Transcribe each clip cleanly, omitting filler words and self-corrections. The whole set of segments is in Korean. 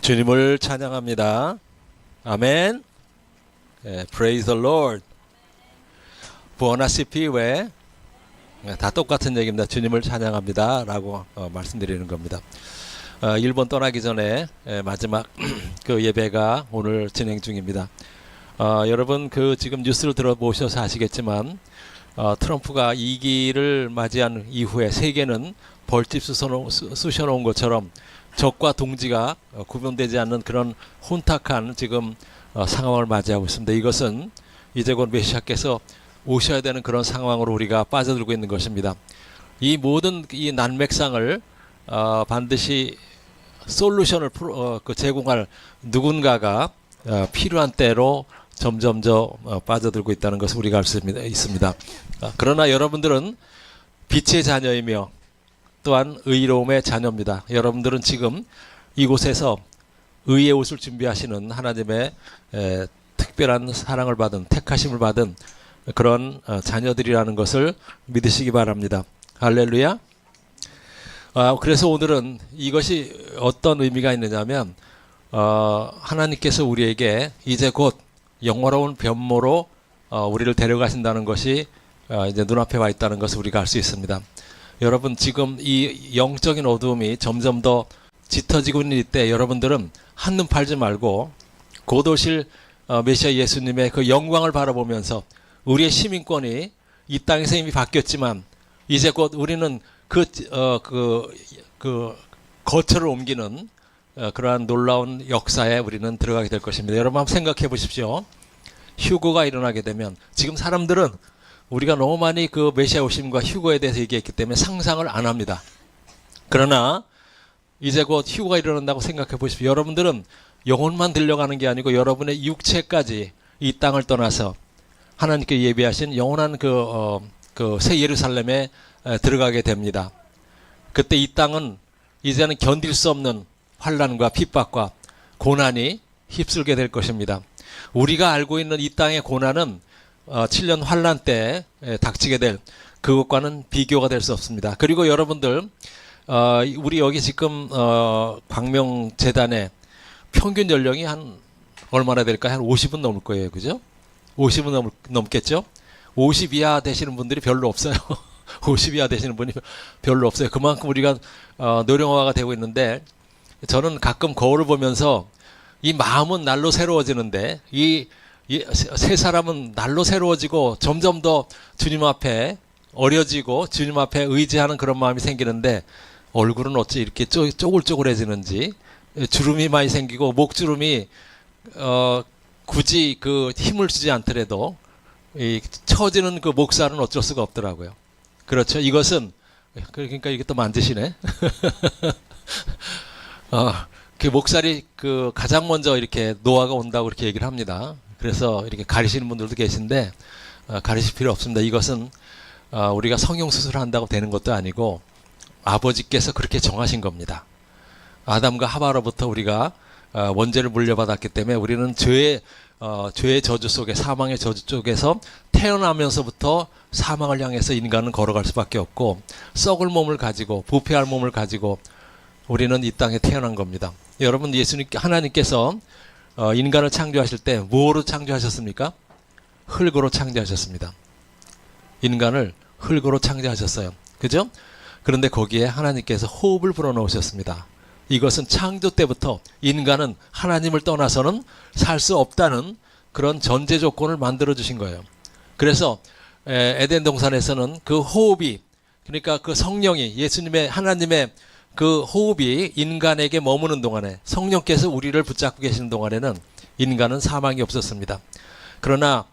주님을 찬양합니다. 아멘. Praise the Lord. 부어나시피 왜? 다 똑같은 얘기입니다. 주님을 찬양합니다 라고 말씀드리는 겁니다. 일본 떠나기 전에 마지막 그 예배가 오늘 진행 중입니다. 여러분 지금 뉴스를 들어보셔서 아시겠지만 트럼프가 2기를 맞이한 이후에 세계는 벌집 쑤셔놓은 것처럼 적과 동지가 구분되지 않는 그런 혼탁한 지금 상황을 맞이하고 있습니다. 이것은 이제 곧 메시아께서 오셔야 되는 그런 상황으로 우리가 빠져들고 있는 것입니다. 이 모든 이 난맥상을 반드시 솔루션을 제공할 누군가가 필요한 때로 점점 빠져들고 있다는 것을 우리가 알 수 있습니다. 그러나 여러분들은 빛의 자녀이며 또한 의로움의 자녀입니다. 여러분들은 지금 이곳에서 의의 옷을 준비하시는 하나님의 특별한 사랑을 받은 택하심을 받은 그런 자녀들이라는 것을 믿으시기 바랍니다. 할렐루야. 그래서 오늘은 이것이 어떤 의미가 있느냐면 하나님께서 우리에게 이제 곧 영화로운 변모로 우리를 데려가신다는 것이 이제 눈앞에 와 있다는 것을 우리가 알 수 있습니다. 여러분 지금 이 영적인 어두움이 점점 더 짙어지고 있는 이때 여러분들은 한눈 팔지 말고 곧 오실 메시아 예수님의 그 영광을 바라보면서 우리의 시민권이 이 땅에서 이미 바뀌었지만 이제 곧 우리는 거처를 옮기는 그러한 놀라운 역사에 우리는 들어가게 될 것입니다. 여러분 한번 생각해 보십시오. 휴거가 일어나게 되면 지금 사람들은 우리가 너무 많이 그 메시아 오심과 휴거에 대해서 얘기했기 때문에 상상을 안 합니다. 그러나 이제 곧 휴거가 일어난다고 생각해 보십시오. 여러분들은 영혼만 들려가는 게 아니고 여러분의 육체까지 이 땅을 떠나서 하나님께 예비하신 영원한 그 새 예루살렘에 들어가게 됩니다. 그때 이 땅은 이제는 견딜 수 없는 환난과 핍박과 고난이 휩쓸게 될 것입니다. 우리가 알고 있는 이 땅의 고난은 7년 환난 때 닥치게 될 그것과는 비교가 될 수 없습니다. 그리고 여러분들 우리 여기 지금 광명재단의 평균 연령이 한 얼마나 될까요? 한 50은 넘을 거예요. 그죠? 50은 넘겠죠? 50 이하 되시는 분들이 별로 없어요. 50 이하 되시는 분이 별로 없어요. 그만큼 우리가 노령화가 되고 있는데 저는 가끔 거울을 보면서 이 마음은 날로 새로워지는데 세 사람은 날로 새로워지고 점점 더 주님 앞에 어려지고 주님 앞에 의지하는 그런 마음이 생기는데 얼굴은 어찌 이렇게 쪼글쪼글해지는지 주름이 많이 생기고 목주름이 굳이 그 힘을 주지 않더라도 이 처지는 그 목살은 어쩔 수가 없더라고요. 그렇죠. 이것은 그러니까 이게 또 만드시네. 그 목살이 가장 먼저 이렇게 노화가 온다고 그렇게 얘기를 합니다. 그래서 이렇게 가리시는 분들도 계신데 가리실 필요 없습니다. 이것은 우리가 성형수술을 한다고 되는 것도 아니고 아버지께서 그렇게 정하신 겁니다. 아담과 하와로부터 우리가 원죄를 물려받았기 때문에 우리는 죄의 저주 속에 사망의 저주 쪽에서 태어나면서부터 사망을 향해서 인간은 걸어갈 수밖에 없고 썩을 몸을 가지고 부패할 몸을 가지고 우리는 이 땅에 태어난 겁니다. 여러분 하나님께서 인간을 창조하실 때 무엇으로 창조하셨습니까? 흙으로 창조하셨습니다. 인간을 흙으로 창조하셨어요. 그죠? 그런데 거기에 하나님께서 호흡을 불어넣으셨습니다. 이것은 창조 때부터 인간은 하나님을 떠나서는 살 수 없다는 그런 전제 조건을 만들어 주신 거예요. 그래서 에덴 동산에서는 그 호흡이 그러니까 그 성령이 하나님의 그 호흡이 인간에게 머무는 동안에 성령께서 우리를 붙잡고 계시는 동안에는 인간은 사망이 없었습니다. 그러나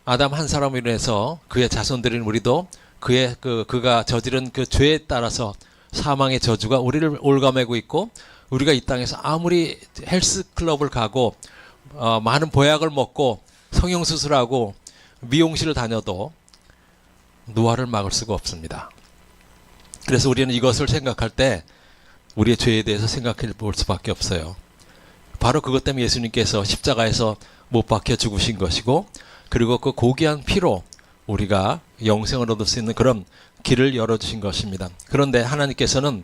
아담 한 사람으로 인해서 그의 자손들인 우리도 그가 저지른 그 죄에 따라서 사망의 저주가 우리를 올가매고 있고 우리가 이 땅에서 아무리 헬스클럽을 가고 많은 보약을 먹고 성형수술하고 미용실을 다녀도 노화를 막을 수가 없습니다. 그래서 우리는 이것을 생각할 때 우리의 죄에 대해서 생각해 볼 수밖에 없어요. 바로 그것 때문에 예수님께서 십자가에서 못 박혀 죽으신 것이고 그리고 그 고귀한 피로 우리가 영생을 얻을 수 있는 그런 길을 열어주신 것입니다. 그런데 하나님께서는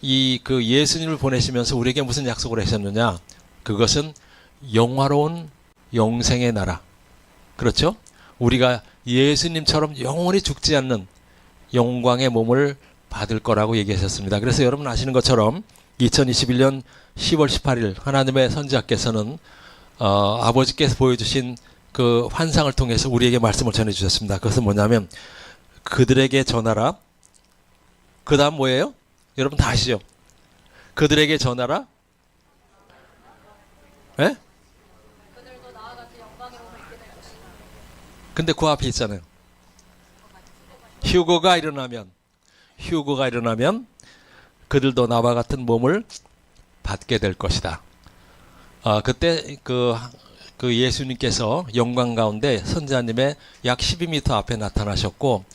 이 그 예수님을 보내시면서 우리에게 무슨 약속을 하셨느냐? 그것은 영화로운 영생의 나라. 그렇죠? 우리가 예수님처럼 영원히 죽지 않는 영광의 몸을 받을 거라고 얘기하셨습니다. 그래서 여러분 아시는 것처럼 2021년 10월 18일 하나님의 선지자께서는 아버지께서 보여주신 그 환상을 통해서 우리에게 말씀을 전해주셨습니다. 그것은 뭐냐면 그들에게 전하라. 그 다음 뭐예요? 여러분 다 아시죠? 그들에게 전하라. 예? 근데 그 앞에 있잖아요. 휴거가 일어나면 그들도 나와 같은 몸을 받게 될 것이다. 그때 그 예수님께서 영광 가운데 선지자님의 약 12m 앞에 나타나셨고,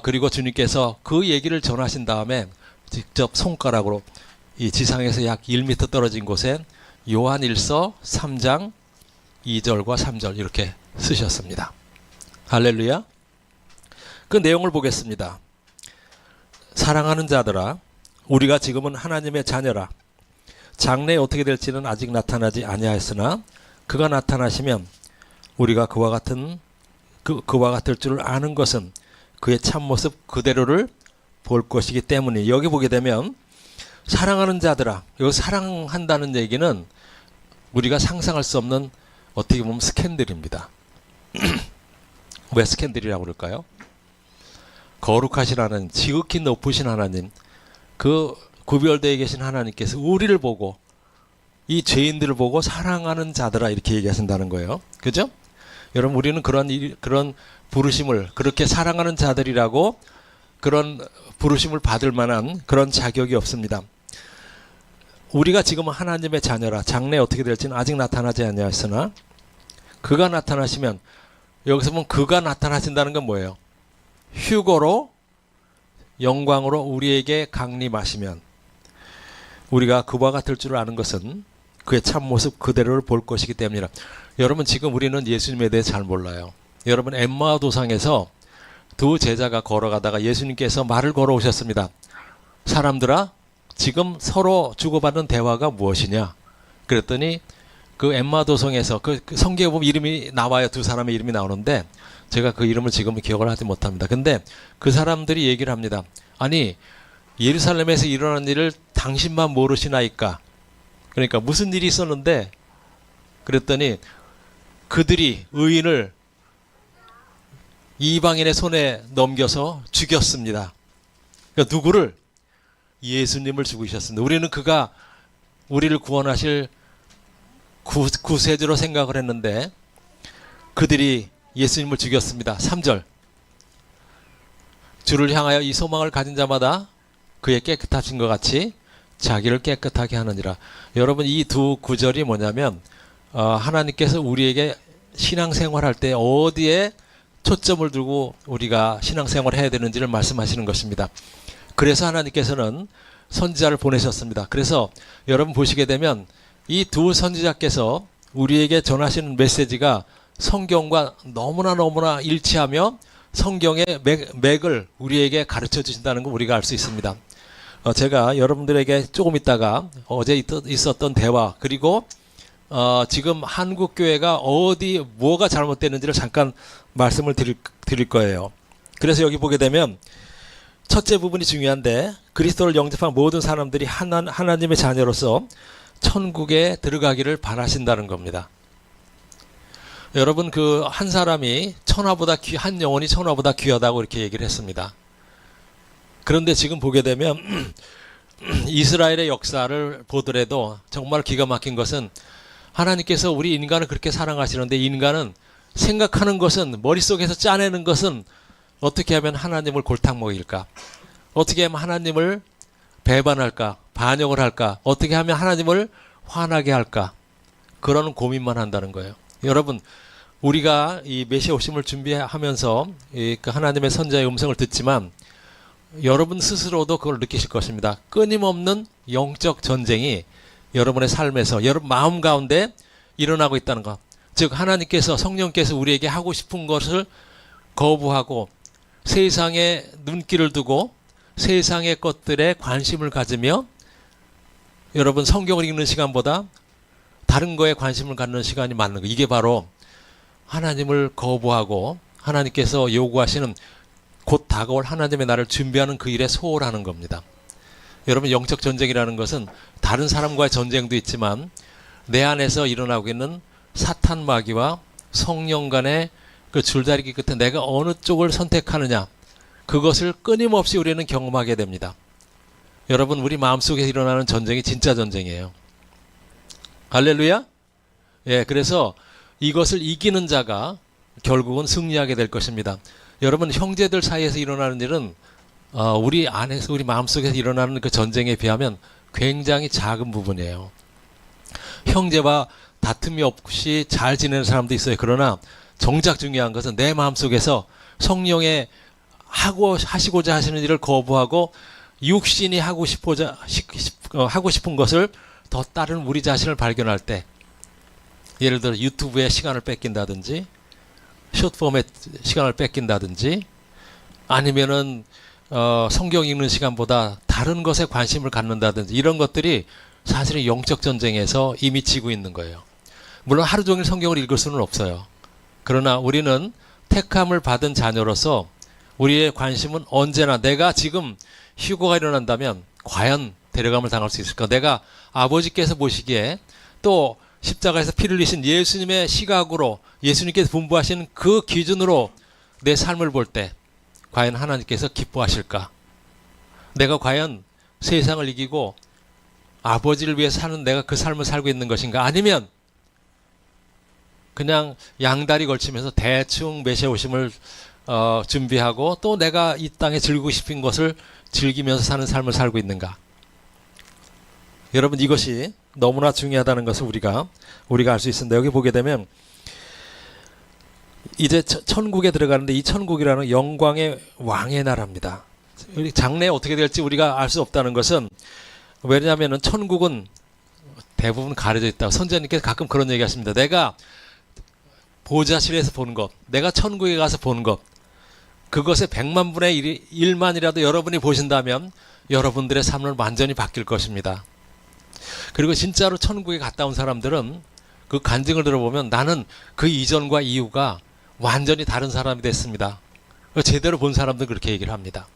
그리고 주님께서 그 얘기를 전하신 다음에 직접 손가락으로 이 지상에서 약 1m 떨어진 곳에 요한일서 3장 2절과 3절 이렇게 쓰셨습니다. 할렐루야. 그 내용을 보겠습니다. 사랑하는 자들아, 우리가 지금은 하나님의 자녀라. 장래에 어떻게 될지는 아직 나타나지 아니하였으나 그가 나타나시면 우리가 그와 같을 줄 아는 것은 그의 참모습 그대로를 볼 것이기 때문에, 여기 보게 되면 사랑하는 자들아, 여기 사랑한다는 얘기는 우리가 상상할 수 없는 어떻게 보면 스캔들입니다. 왜 스캔들이라고 그럴까요? 거룩하신 하나님, 지극히 높으신 하나님, 그 구별되어 계신 하나님께서 우리를 보고 이 죄인들을 보고 사랑하는 자들아 이렇게 얘기하신다는 거예요. 그죠? 여러분 우리는 그런 부르심을, 그렇게 사랑하는 자들이라고 그런 부르심을 받을 만한 그런 자격이 없습니다. 우리가 지금 하나님의 자녀라. 장래에 어떻게 될지는 아직 나타나지 아니하였으나 그가 나타나시면, 여기서 보면 그가 나타나신다는 건 뭐예요? 휴거로 영광으로 우리에게 강림하시면 우리가 그와 같을 줄 아는 것은 그의 참모습 그대로를 볼 것이기 때문이라. 여러분 지금 우리는 예수님에 대해 잘 몰라요. 여러분 엠마오 도상에서 두 제자가 걸어가다가 예수님께서 말을 걸어오셨습니다. 사람들아, 지금 서로 주고받는 대화가 무엇이냐? 그랬더니 그 엠마오 도성에서 그 성경에 보면 이름이 나와요. 두 사람의 이름이 나오는데 제가 그 이름을 지금은 기억을 하지 못합니다. 근데 그 사람들이 얘기를 합니다. 아니, 예루살렘에서 일어난 일을 당신만 모르시나이까? 그러니까 무슨 일이 있었는데, 그랬더니 그들이 의인을 이방인의 손에 넘겨서 죽였습니다. 그러니까 누구를? 예수님을 죽이셨습니다. 우리는 그가 우리를 구원하실 구세주로 생각을 했는데 그들이 예수님을 죽였습니다. 3절. 주를 향하여 이 소망을 가진 자마다 그의 깨끗하신 것 같이 자기를 깨끗하게 하느니라. 여러분 이 두 구절이 뭐냐면 하나님께서 우리에게 신앙생활할 때 어디에 초점을 두고 우리가 신앙생활을 해야 되는지를 말씀하시는 것입니다. 그래서 하나님께서는 선지자를 보내셨습니다. 그래서 여러분 보시게 되면 이 두 선지자께서 우리에게 전하시는 메시지가 성경과 너무나 일치하며 성경의 맥을 우리에게 가르쳐 주신다는 걸 우리가 알 수 있습니다. 제가 여러분들에게 조금 있다가 어제 있었던 대화, 그리고 지금 한국교회가 뭐가 잘못됐는지를 잠깐 말씀을 드릴 거예요. 그래서 여기 보게 되면 첫째 부분이 중요한데, 그리스도를 영접한 모든 사람들이 하나님의 자녀로서 천국에 들어가기를 바라신다는 겁니다. 여러분 그 한 사람이 한 영혼이 천하보다 귀하다고 이렇게 얘기를 했습니다. 그런데 지금 보게 되면 이스라엘의 역사를 보더라도 정말 기가 막힌 것은, 하나님께서 우리 인간을 그렇게 사랑하시는데 인간은 생각하는 것은, 머릿속에서 짜내는 것은 어떻게 하면 하나님을 골탕 먹일까? 어떻게 하면 하나님을 배반할까? 반역을 할까? 어떻게 하면 하나님을 화나게 할까? 그런 고민만 한다는 거예요. 여러분 우리가 이 메시아 오심을 준비하면서 그 하나님의 선지자의 음성을 듣지만 여러분 스스로도 그걸 느끼실 것입니다. 끊임없는 영적 전쟁이 여러분의 삶에서, 여러분 마음 가운데 일어나고 있다는 것. 즉 하나님께서, 성령께서 우리에게 하고 싶은 것을 거부하고 세상에 눈길을 두고 세상의 것들에 관심을 가지며 여러분 성경을 읽는 시간보다 다른 거에 관심을 갖는 시간이 많은 거. 이게 바로 하나님을 거부하고 하나님께서 요구하시는 곧 다가올 하나님의 나를 준비하는 그 일에 소홀하는 겁니다. 여러분 영적 전쟁이라는 것은 다른 사람과의 전쟁도 있지만 내 안에서 일어나고 있는 사탄 마귀와 성령 간의 그 줄다리기 끝에 내가 어느 쪽을 선택하느냐, 그것을 끊임없이 우리는 경험하게 됩니다. 여러분 우리 마음속에 일어나는 전쟁이 진짜 전쟁이에요. 할렐루야. 예, 그래서 이것을 이기는 자가 결국은 승리하게 될 것입니다. 여러분 형제들 사이에서 일어나는 일은 우리 안에서 우리 마음속에서 일어나는 그 전쟁에 비하면 굉장히 작은 부분이에요. 형제와 다툼이 없이 잘 지내는 사람도 있어요. 그러나 정작 중요한 것은 내 마음속에서 성령의 하시고자 하시는 일을 거부하고 육신이 하고 싶은 것을 더 다른 우리 자신을 발견할 때, 예를 들어 유튜브에 시간을 뺏긴다든지 숏폼의 시간을 뺏긴다든지 아니면은 성경 읽는 시간보다 다른 것에 관심을 갖는다든지 이런 것들이 사실은 영적 전쟁에서 이미 지고 있는 거예요. 물론 하루 종일 성경을 읽을 수는 없어요. 그러나 우리는 택함을 받은 자녀로서 우리의 관심은 언제나 내가 지금 휴거가 일어난다면 과연 데려감을 당할 수 있을까? 내가 아버지께서 보시기에 또 십자가에서 피를 흘리신 예수님의 시각으로 예수님께서 분부하신 그 기준으로 내 삶을 볼 때 과연 하나님께서 기뻐하실까? 내가 과연 세상을 이기고 아버지를 위해 사는 내가 그 삶을 살고 있는 것인가? 아니면 그냥 양다리 걸치면서 대충 메시오심을 준비하고 또 내가 이 땅에 즐기고 싶은 것을 즐기면서 사는 삶을 살고 있는가? 여러분 이것이 너무나 중요하다는 것을 우리가 알 수 있습니다. 여기 보게 되면 이제 천국에 들어가는데 이 천국이라는 영광의 왕의 나라입니다. 장래에 어떻게 될지 우리가 알 수 없다는 것은 왜냐하면 천국은 대부분 가려져 있다. 선지자님께서 가끔 그런 얘기 하십니다. 내가 보좌실에서 본 것, 내가 천국에 가서 본 것, 그것의 100만 분의 1만이라도 여러분이 보신다면 여러분들의 삶은 완전히 바뀔 것입니다. 그리고 진짜로 천국에 갔다 온 사람들은 그 간증을 들어보면 나는 그 이전과 이후가 완전히 다른 사람이 됐습니다. 제대로 본 사람들은 그렇게 얘기를 합니다.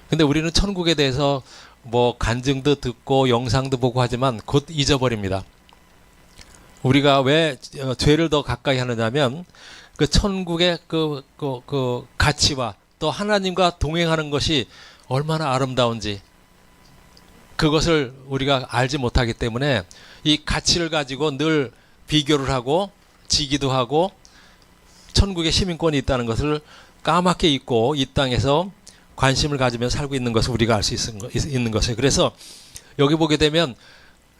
근데 우리는 천국에 대해서 뭐 간증도 듣고 영상도 보고 하지만 곧 잊어버립니다. 우리가 왜 죄를 더 가까이 하느냐면 그 천국의 그 가치와 또 하나님과 동행하는 것이 얼마나 아름다운지 그것을 우리가 알지 못하기 때문에 이 가치를 가지고 늘 비교를 하고 지기도 하고 천국의 시민권이 있다는 것을 까맣게 잊고 이 땅에서 관심을 가지며 살고 있는 것을 우리가 알 수 있는 것이에요. 그래서 여기 보게 되면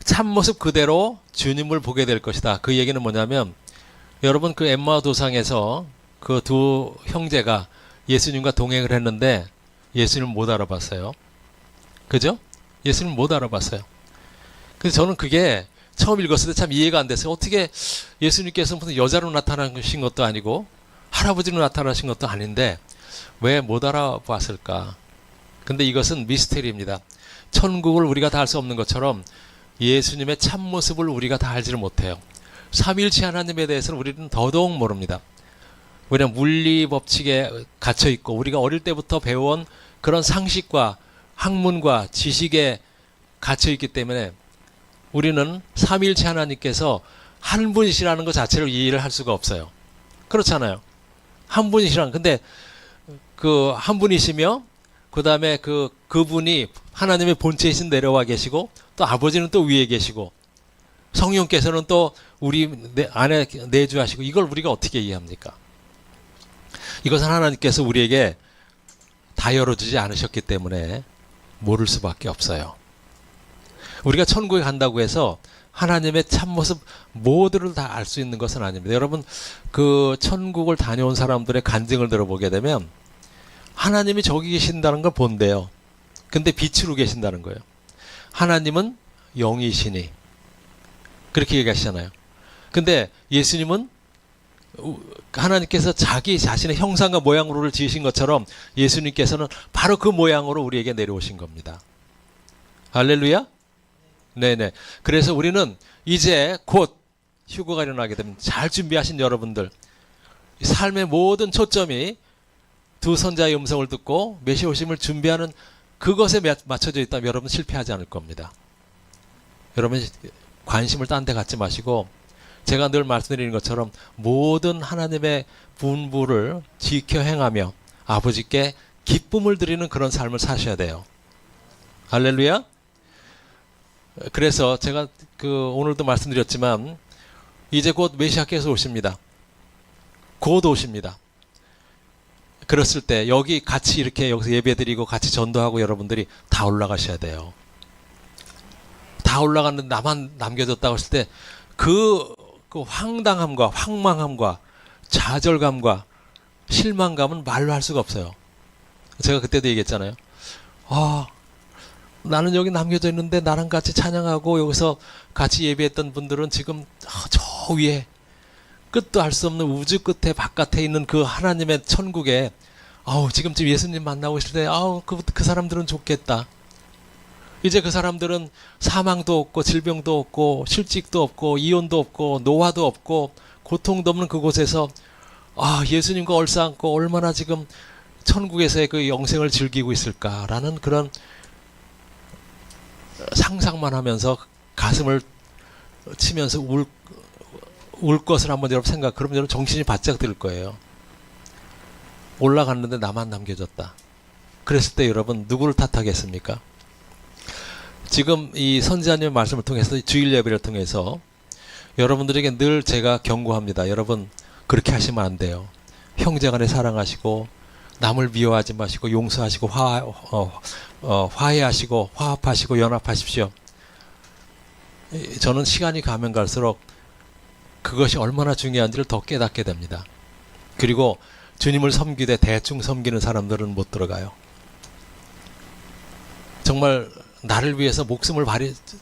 참모습 그대로 주님을 보게 될 것이다. 그 얘기는 뭐냐면 여러분 그 엠마오 도상에서 그 두 형제가 예수님과 동행을 했는데 예수님을 못 알아봤어요. 그죠? 예수님을 못 알아봤어요. 그래서 저는 그게 처음 읽었을 때 참 이해가 안 됐어요. 어떻게 예수님께서 무슨 여자로 나타나신 것도 아니고 할아버지로 나타나신 것도 아닌데 왜 못 알아봤을까? 근데 이것은 미스테리입니다. 천국을 우리가 다 알 수 없는 것처럼 예수님의 참모습을 우리가 다 알지를 못해요. 삼위일체 하나님에 대해서는 우리는 더더욱 모릅니다. 왜냐하면 물리 법칙에 갇혀 있고 우리가 어릴 때부터 배워온 그런 상식과 학문과 지식에 갇혀 있기 때문에 우리는 삼위일체 하나님께서 한 분이시라는 것 자체를 이해를 할 수가 없어요. 그렇잖아요. 한 분이시라는, 근데 그 한 분이시며 그 다음에 그분이 하나님의 본체이신 내려와 계시고 또 아버지는 또 위에 계시고 성령께서는 또 우리 안에 내주하시고 이걸 우리가 어떻게 이해합니까? 이것은 하나님께서 우리에게 다 열어주지 않으셨기 때문에 모를 수밖에 없어요. 우리가 천국에 간다고 해서 하나님의 참모습 모두를 다 알 수 있는 것은 아닙니다. 여러분 그 천국을 다녀온 사람들의 간증을 들어보게 되면 하나님이 저기 계신다는 걸 본대요. 근데 빛으로 계신다는 거예요. 하나님은 영이시니 그렇게 얘기하시잖아요. 근데 예수님은 하나님께서 자기 자신의 형상과 모양으로를 지으신 것처럼 예수님께서는 바로 그 모양으로 우리에게 내려오신 겁니다. 할렐루야? 네네. 그래서 우리는 이제 곧 휴거가 일어나게 되면 잘 준비하신 여러분들, 삶의 모든 초점이 두 선자의 음성을 듣고 메시아 오심을 준비하는 그것에 맞춰져 있다면 여러분 실패하지 않을 겁니다. 여러분 관심을 딴 데 갖지 마시고, 제가 늘 말씀드리는 것처럼 모든 하나님의 분부를 지켜 행하며 아버지께 기쁨을 드리는 그런 삶을 사셔야 돼요. 할렐루야. 그래서 제가 오늘도 말씀드렸지만 이제 곧 메시아께서 오십니다. 곧 오십니다. 그랬을 때 여기 같이 이렇게 여기서 예배드리고 같이 전도하고 여러분들이 다 올라가셔야 돼요. 다 올라갔는데 나만 남겨졌다고 했을 때 그 황당함과 황망함과 좌절감과 실망감은 말로 할 수가 없어요. 제가 그때도 얘기했잖아요. 나는 여기 남겨져 있는데 나랑 같이 찬양하고 여기서 같이 예배했던 분들은 지금 저 위에 끝도 알 수 없는 우주 끝에 바깥에 있는 그 하나님의 천국에 지금쯤 예수님 만나고 있을 때 그 사람들은 좋겠다. 이제 그 사람들은 사망도 없고 질병도 없고 실직도 없고 이혼도 없고 노화도 없고 고통도 없는 그곳에서 예수님과 얼싸안고 얼마나 지금 천국에서의 그 영생을 즐기고 있을까라는 그런 상상만 하면서 가슴을 치면서 울 것을 한번 여러분 그러면 여러분 정신이 바짝 들 거예요. 올라갔는데 나만 남겨졌다. 그랬을 때 여러분 누구를 탓하겠습니까? 지금 이 선지자님의 말씀을 통해서 주일 예배를 통해서 여러분들에게 늘 제가 경고합니다. 여러분 그렇게 하시면 안 돼요. 형제간에 사랑하시고 남을 미워하지 마시고 용서하시고 화해하시고 화합하시고 연합하십시오. 저는 시간이 가면 갈수록 그것이 얼마나 중요한지를 더 깨닫게 됩니다. 그리고 주님을 섬기되 대충 섬기는 사람들은 못 들어가요. 정말 나를 위해서 목숨을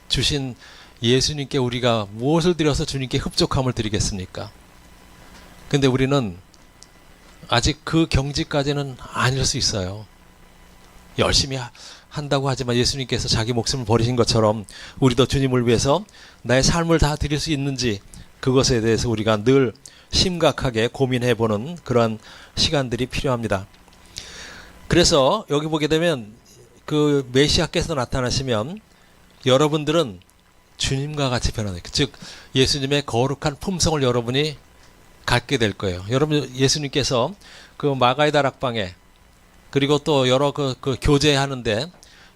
주신 예수님께 우리가 무엇을 드려서 주님께 흡족함을 드리겠습니까? 근데 우리는 아직 그 경지까지는 아닐 수 있어요. 열심히 한다고 하지만 예수님께서 자기 목숨을 버리신 것처럼 우리도 주님을 위해서 나의 삶을 다 드릴 수 있는지 그것에 대해서 우리가 늘 심각하게 고민해보는 그러한 시간들이 필요합니다. 그래서 여기 보게 되면 그 메시아께서 나타나시면 여러분들은 주님과 같이 변화돼요. 즉 예수님의 거룩한 품성을 여러분이 갖게 될 거예요. 여러분 예수님께서 그 마가의 다락방에 그리고 또 여러 그 교제하는데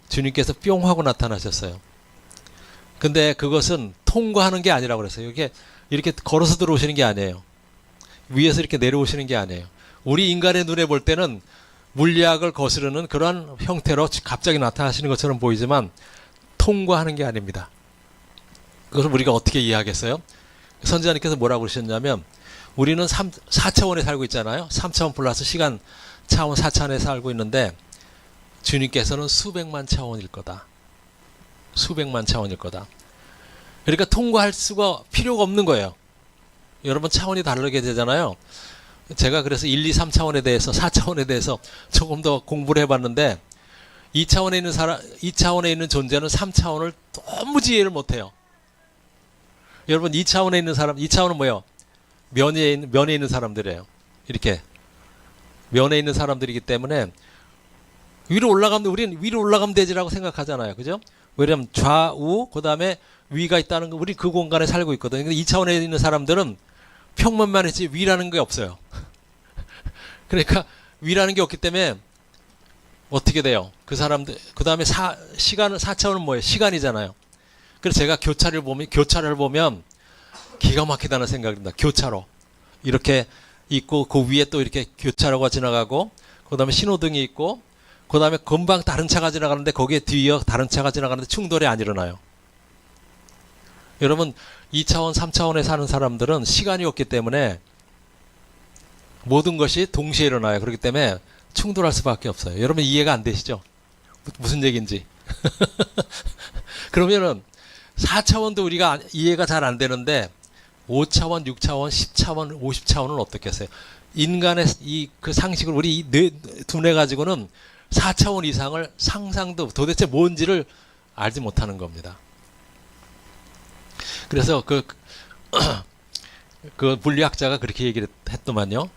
주님께서 뿅 하고 나타나셨어요. 근데 그것은 통과하는 게 아니라고 그랬어요. 이렇게 걸어서 들어오시는 게 아니에요. 위에서 이렇게 내려오시는 게 아니에요. 우리 인간의 눈에 볼 때는 물리학을 거스르는 그러한 형태로 갑자기 나타나시는 것처럼 보이지만 통과하는 게 아닙니다. 그것을 우리가 어떻게 이해하겠어요? 선지자님께서 뭐라고 그러셨냐면 우리는 4차원에 살고 있잖아요. 3차원 플러스 시간 차원 4차원에 살고 있는데 주님께서는 수백만 차원일 거다. 수백만 차원일 거다. 그러니까 통과할 수가 필요가 없는 거예요. 여러분 차원이 다르게 되잖아요. 제가 그래서 1, 2, 3차원에 대해서 4차원에 대해서 조금 더 공부를 해봤는데 2차원에 있는 존재는 3차원을 도무지 이해를 못해요. 여러분 2차원에 있는 사람, 2차원은 뭐예요? 면에 있는 사람들이에요. 이렇게 면에 있는 사람들이기 때문에 우리는 위로 올라가면 되지라고 생각하잖아요. 그죠? 왜냐면 좌우 그 다음에 위가 있다는 거, 우리 그 공간에 살고 있거든요. 근데 2차원에 있는 사람들은 평면만 있지 위라는 게 없어요. 그러니까 위라는 게 없기 때문에 어떻게 돼요? 그 사람들 그 다음에 시간은 4차원은 뭐예요? 시간이잖아요. 그래서 제가 교차를 보면 기가 막히다는 생각이 듭니다. 교차로 이렇게 있고 그 위에 또 이렇게 교차로가 지나가고 그 다음에 신호등이 있고 그 다음에 금방 다른 차가 지나가는데 거기에 뒤에 다른 차가 지나가는데 충돌이 안 일어나요. 여러분 2차원 3차원에 사는 사람들은 시간이 없기 때문에 모든 것이 동시에 일어나요. 그렇기 때문에 충돌할 수밖에 없어요. 여러분 이해가 안 되시죠? 무슨 얘기인지. 그러면은 4차원도 우리가 이해가 잘 안 되는데 5차원, 6차원, 10차원, 50차원은 어떻겠어요? 인간의 이 그 상식을 우리 두뇌 가지고는 4차원 이상을 상상도 도대체 뭔지를 알지 못하는 겁니다. 그래서 그 물리학자가 그렇게 얘기를 했더만요.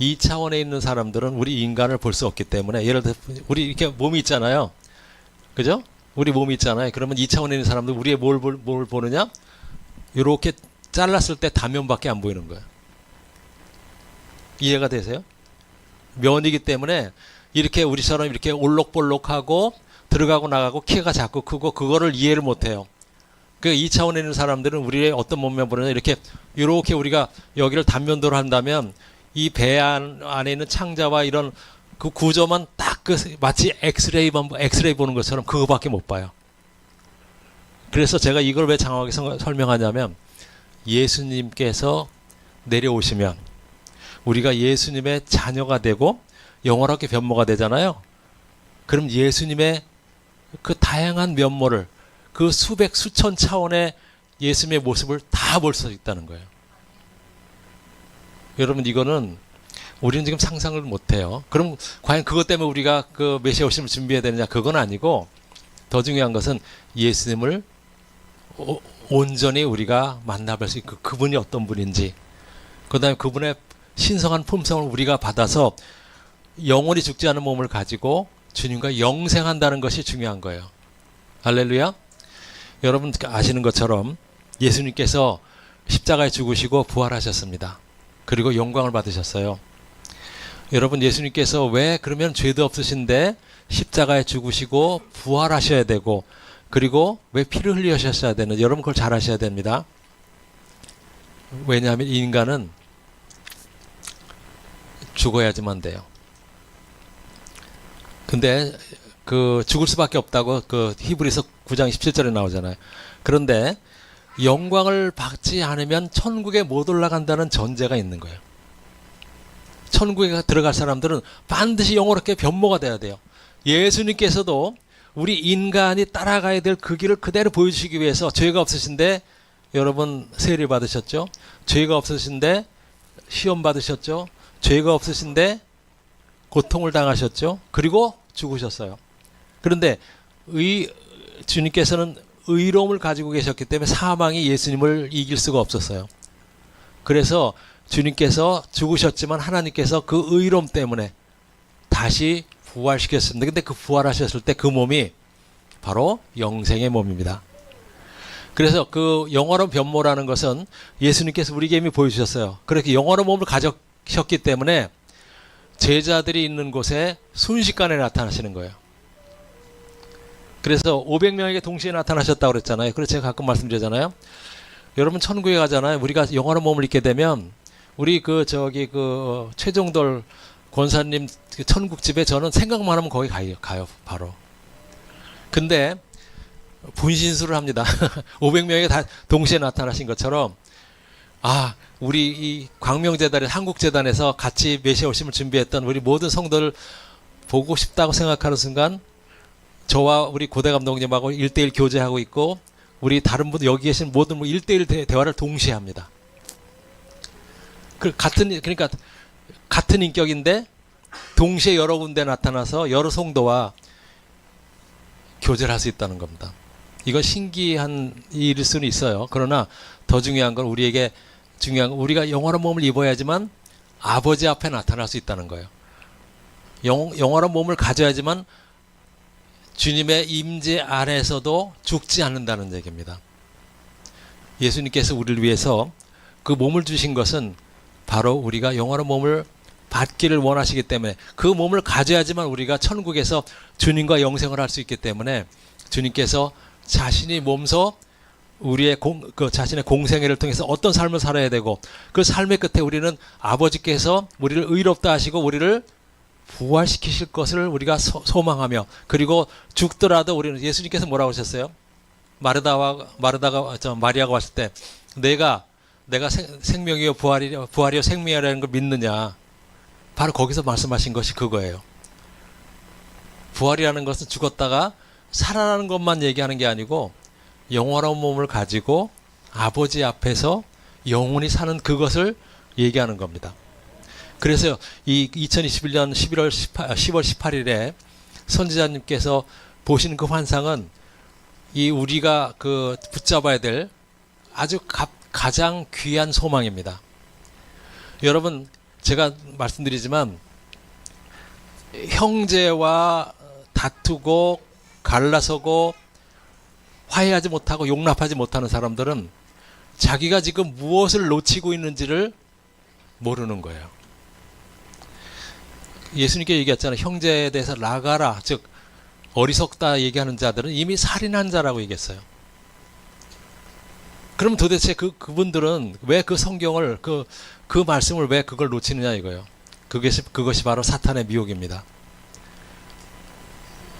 2차원에 있는 사람들은 우리 인간을 볼 수 없기 때문에, 예를 들어 우리 이렇게 몸이 있잖아요. 그죠? 우리 몸이 있잖아요. 그러면 2차원에 있는 사람들 우리의 뭘 보느냐? 이렇게 잘랐을 때 단면밖에 안 보이는 거예요. 이해가 되세요? 면이기 때문에 이렇게 우리처럼 이렇게 올록볼록하고 들어가고 나가고 키가 작고 크고 그거를 이해를 못해요. 그 2차원에 있는 사람들은 우리의 어떤 몸면 보느냐, 이렇게 우리가 여기를 단면도로 한다면 이 배 안에 있는 창자와 이런 그 구조만 딱 마치 엑스레이 보는 것처럼 그거밖에 못 봐요. 그래서 제가 이걸 왜 장황하게 설명하냐면, 예수님께서 내려오시면 우리가 예수님의 자녀가 되고 영원하게 변모가 되잖아요. 그럼 예수님의 그 다양한 면모를, 그 수백 수천 차원의 예수님의 모습을 다 볼 수 있다는 거예요. 여러분, 이거는 우리는 지금 상상을 못해요. 그럼 과연 그것 때문에 우리가 그 메시아 오심을 준비해야 되느냐? 그건 아니고, 더 중요한 것은 예수님을 온전히 우리가 만나볼 수 있고, 그분이 어떤 분인지, 그 다음에 그분의 신성한 품성을 우리가 받아서 영원히 죽지 않은 몸을 가지고 주님과 영생한다는 것이 중요한 거예요. 할렐루야. 여러분 아시는 것처럼 예수님께서 십자가에 죽으시고 부활하셨습니다. 그리고 영광을 받으셨어요. 여러분, 예수님께서 왜 그러면 죄도 없으신데 십자가에 죽으시고 부활하셔야 되고, 그리고 왜 피를 흘리셨어야 되는지 여러분 그걸 잘 아셔야 됩니다. 왜냐하면 인간은 죽어야지만 돼요. 근데 그 죽을 수밖에 없다고 그 히브리서 9장 17절에 나오잖아요. 그런데 영광을 받지 않으면 천국에 못 올라간다는 전제가 있는 거예요. 천국에 들어갈 사람들은 반드시 영원하게 변모가 돼야 돼요. 예수님께서도 우리 인간이 따라가야 될 그 길을 그대로 보여주시기 위해서, 죄가 없으신데 여러분 세례 받으셨죠? 죄가 없으신데 시험 받으셨죠? 죄가 없으신데 고통을 당하셨죠? 그리고 죽으셨어요. 그런데 주님께서는 의로움을 가지고 계셨기 때문에 사망이 예수님을 이길 수가 없었어요. 그래서 주님께서 죽으셨지만 하나님께서 그 의로움 때문에 다시 부활시켰습니다. 근데 그 부활하셨을 때 그 몸이 바로 영생의 몸입니다. 그래서 그 영원한 변모라는 것은 예수님께서 우리에게 이미 보여주셨어요. 그렇게 영원한 몸을 가졌기 때문에 제자들이 있는 곳에 순식간에 나타나시는 거예요. 그래서 500명에게 동시에 나타나셨다고 그랬잖아요. 그래서 제가 가끔 말씀드리잖아요. 여러분 천국에 가잖아요. 우리가 영원한 몸을 입게 되면 우리 최종돌 권사님 천국집에 저는 생각만 하면 거기 가요 바로. 근데 분신술을 합니다. 500명에게 다 동시에 나타나신 것처럼, 우리 이 광명재단에, 한국재단에서 같이 메시아 오심을 준비했던 우리 모든 성도를 보고 싶다고 생각하는 순간, 저와 우리 고대 감독님하고 1대1 교제하고 있고, 우리 다른 분 여기 계신 모든 1대1 대화를 동시에 합니다. 그러니까 같은 인격인데 동시에 여러 군데 나타나서 여러 성도와 교제를 할 수 있다는 겁니다. 이건 신기한 일일 수는 있어요. 그러나 더 중요한 건 우리가 영원한 몸을 입어야지만 아버지 앞에 나타날 수 있다는 거예요. 영원한 몸을 가져야지만 주님의 임재 안에서도 죽지 않는다는 얘기입니다. 예수님께서 우리를 위해서 그 몸을 주신 것은 바로 우리가 영원한 몸을 받기를 원하시기 때문에, 그 몸을 가져야지만 우리가 천국에서 주님과 영생을 할 수 있기 때문에, 주님께서 자신이 몸소 우리의 자신의 공생애를 통해서 어떤 삶을 살아야 되고, 그 삶의 끝에 우리는 아버지께서 우리를 의롭다 하시고 우리를 부활시키실 것을 우리가 소망하며, 그리고 죽더라도 우리는, 예수님께서 뭐라고 하셨어요? 마리아가 왔을 때 내가 생명이요 부활이요 생명이라는 걸 믿느냐, 바로 거기서 말씀하신 것이 그거예요. 부활이라는 것은 죽었다가 살아나는 것만 얘기하는 게 아니고, 영원한 몸을 가지고 아버지 앞에서 영원히 사는 그것을 얘기하는 겁니다. 그래서 이 2021년 10월 18일에 선지자님께서 보시는 그 환상은 이 우리가 그 붙잡아야 될 아주 가장 귀한 소망입니다. 여러분, 제가 말씀드리지만 형제와 다투고 갈라서고 화해하지 못하고 용납하지 못하는 사람들은 자기가 지금 무엇을 놓치고 있는지를 모르는 거예요. 예수님께 얘기했잖아요. 형제에 대해서 나가라, 즉 어리석다 얘기하는 자들은 이미 살인한 자라고 얘기했어요. 그럼 도대체 그분들은 왜 그 성경을 그 말씀을 왜 그걸 놓치느냐 이거예요. 그것이 바로 사탄의 미혹입니다.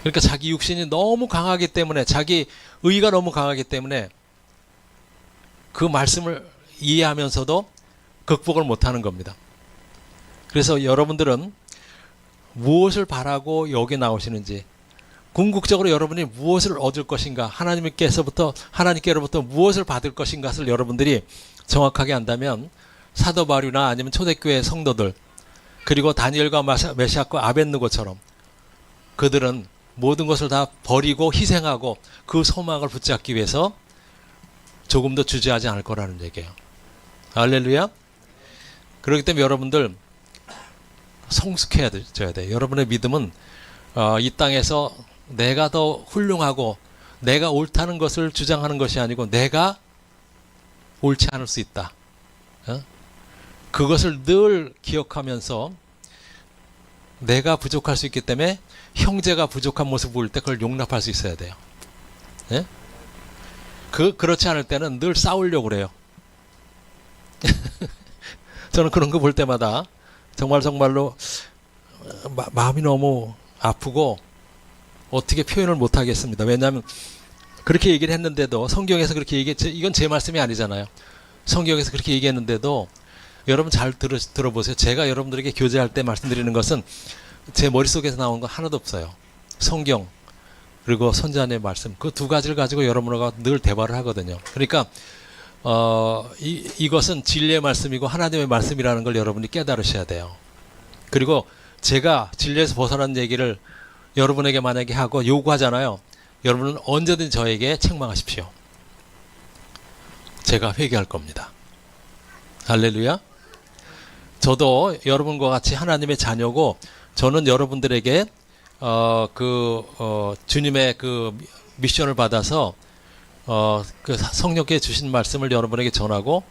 그러니까 자기 육신이 너무 강하기 때문에, 자기 의가 너무 강하기 때문에 그 말씀을 이해하면서도 극복을 못하는 겁니다. 그래서 여러분들은 무엇을 바라고 여기 나오시는지, 궁극적으로 여러분이 무엇을 얻을 것인가, 하나님께로부터 무엇을 받을 것인가를 여러분들이 정확하게 안다면 사도 바울이나 아니면 초대교회 성도들, 그리고 다니엘과 메시아과 아벳느고처럼 그들은 모든 것을 다 버리고 희생하고 그 소망을 붙잡기 위해서 조금도 주저하지 않을 거라는 얘기예요. 할렐루야. 그렇기 때문에 여러분들 성숙해져야 돼요. 여러분의 믿음은 이 땅에서 내가 더 훌륭하고 내가 옳다는 것을 주장하는 것이 아니고 내가 옳지 않을 수 있다. 그것을 늘 기억하면서 내가 부족할 수 있기 때문에 형제가 부족한 모습을 보일 때 그걸 용납할 수 있어야 돼요. 예? 그렇지 않을 때는 늘 싸우려고 그래요. 저는 그런 거 볼 때마다 정말로 마음이 너무 아프고 어떻게 표현을 못 하겠습니다. 왜냐하면 그렇게 얘기를 했는데도, 성경에서 그렇게 얘기했죠. 이건 제 말씀이 아니잖아요. 성경에서 그렇게 얘기했는데도 여러분 잘 들어보세요. 제가 여러분들에게 교제할 때 말씀드리는 것은 제 머릿속에서 나온 거 하나도 없어요. 성경 그리고 선지자의 말씀, 그 두 가지를 가지고 여러분과 늘 대화를 하거든요. 그러니까 이것은 진리의 말씀이고 하나님의 말씀이라는 걸 여러분이 깨달으셔야 돼요. 그리고 제가 진리에서 벗어난 얘기를 여러분에게 만약에 하고 요구하잖아요. 여러분은 언제든 저에게 책망하십시오. 제가 회개할 겁니다. 할렐루야. 저도 여러분과 같이 하나님의 자녀고, 저는 여러분들에게 주님의 그 미션을 받아서 그 성령께 주신 말씀을 여러분에게 전하고,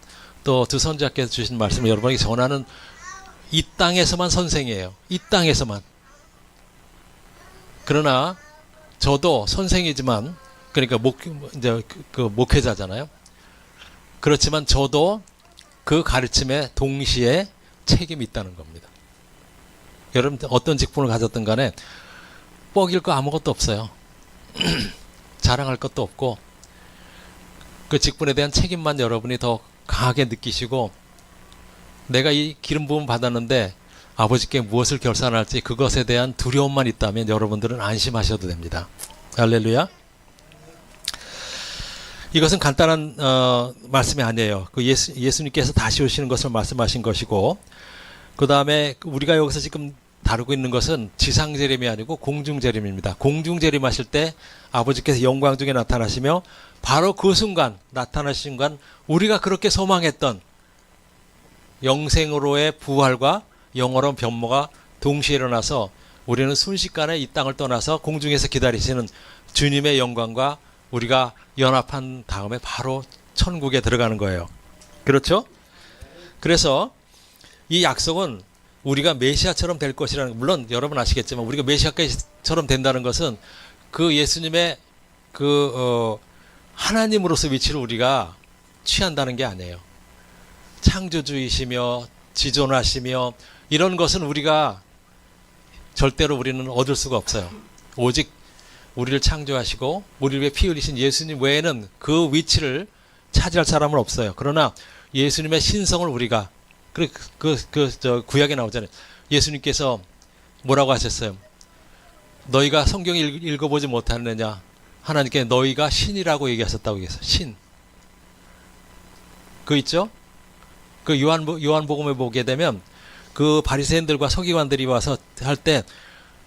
또 두 선지자께서 주신 말씀을 여러분에게 전하는 이 땅에서만 선생이에요. 이 땅에서만. 그러나 저도 선생이지만, 그러니까 이제 그 목회자잖아요. 그렇지만 저도 그 가르침에 동시에 책임이 있다는 겁니다. 여러분 어떤 직분을 가졌든 간에 뻐길 거 아무것도 없어요. 자랑할 것도 없고, 그 직분에 대한 책임만 여러분이 더 강하게 느끼시고, 내가 이 기름 부음 받았는데 아버지께 무엇을 결산할지 그것에 대한 두려움만 있다면 여러분들은 안심하셔도 됩니다. 할렐루야. 이것은 간단한 말씀이 아니에요. 그 예수님께서 다시 오시는 것을 말씀하신 것이고, 그 다음에 우리가 여기서 지금 다루고 있는 것은 지상재림이 아니고 공중재림입니다. 공중재림하실 때 아버지께서 영광 중에 나타나시며, 바로 그 순간, 나타나신 순간 우리가 그렇게 소망했던 영생으로의 부활과 영원한 변모가 동시에 일어나서 우리는 순식간에 이 땅을 떠나서 공중에서 기다리시는 주님의 영광과 우리가 연합한 다음에 바로 천국에 들어가는 거예요. 그렇죠? 그래서 이 약속은 우리가 메시아처럼 될 것이라는, 물론 여러분 아시겠지만 우리가 메시아처럼 된다는 것은 그 예수님의 하나님으로서 위치를 우리가 취한다는 게 아니에요. 창조주이시며 지존하시며 이런 것은 우리가 절대로 우리는 얻을 수가 없어요. 오직 우리를 창조하시고 우리를 위해 피 흘리신 예수님 외에는 그 위치를 차지할 사람은 없어요. 그러나 예수님의 신성을 우리가 구약에 나오잖아요. 예수님께서 뭐라고 하셨어요? 너희가 성경 읽어보지 못하느냐? 하나님께 너희가 신이라고 얘기하셨다고 얘기했어요. 신. 그 있죠? 그 요한복음에 보게 되면 그 바리새인들과 서기관들이 와서 할 때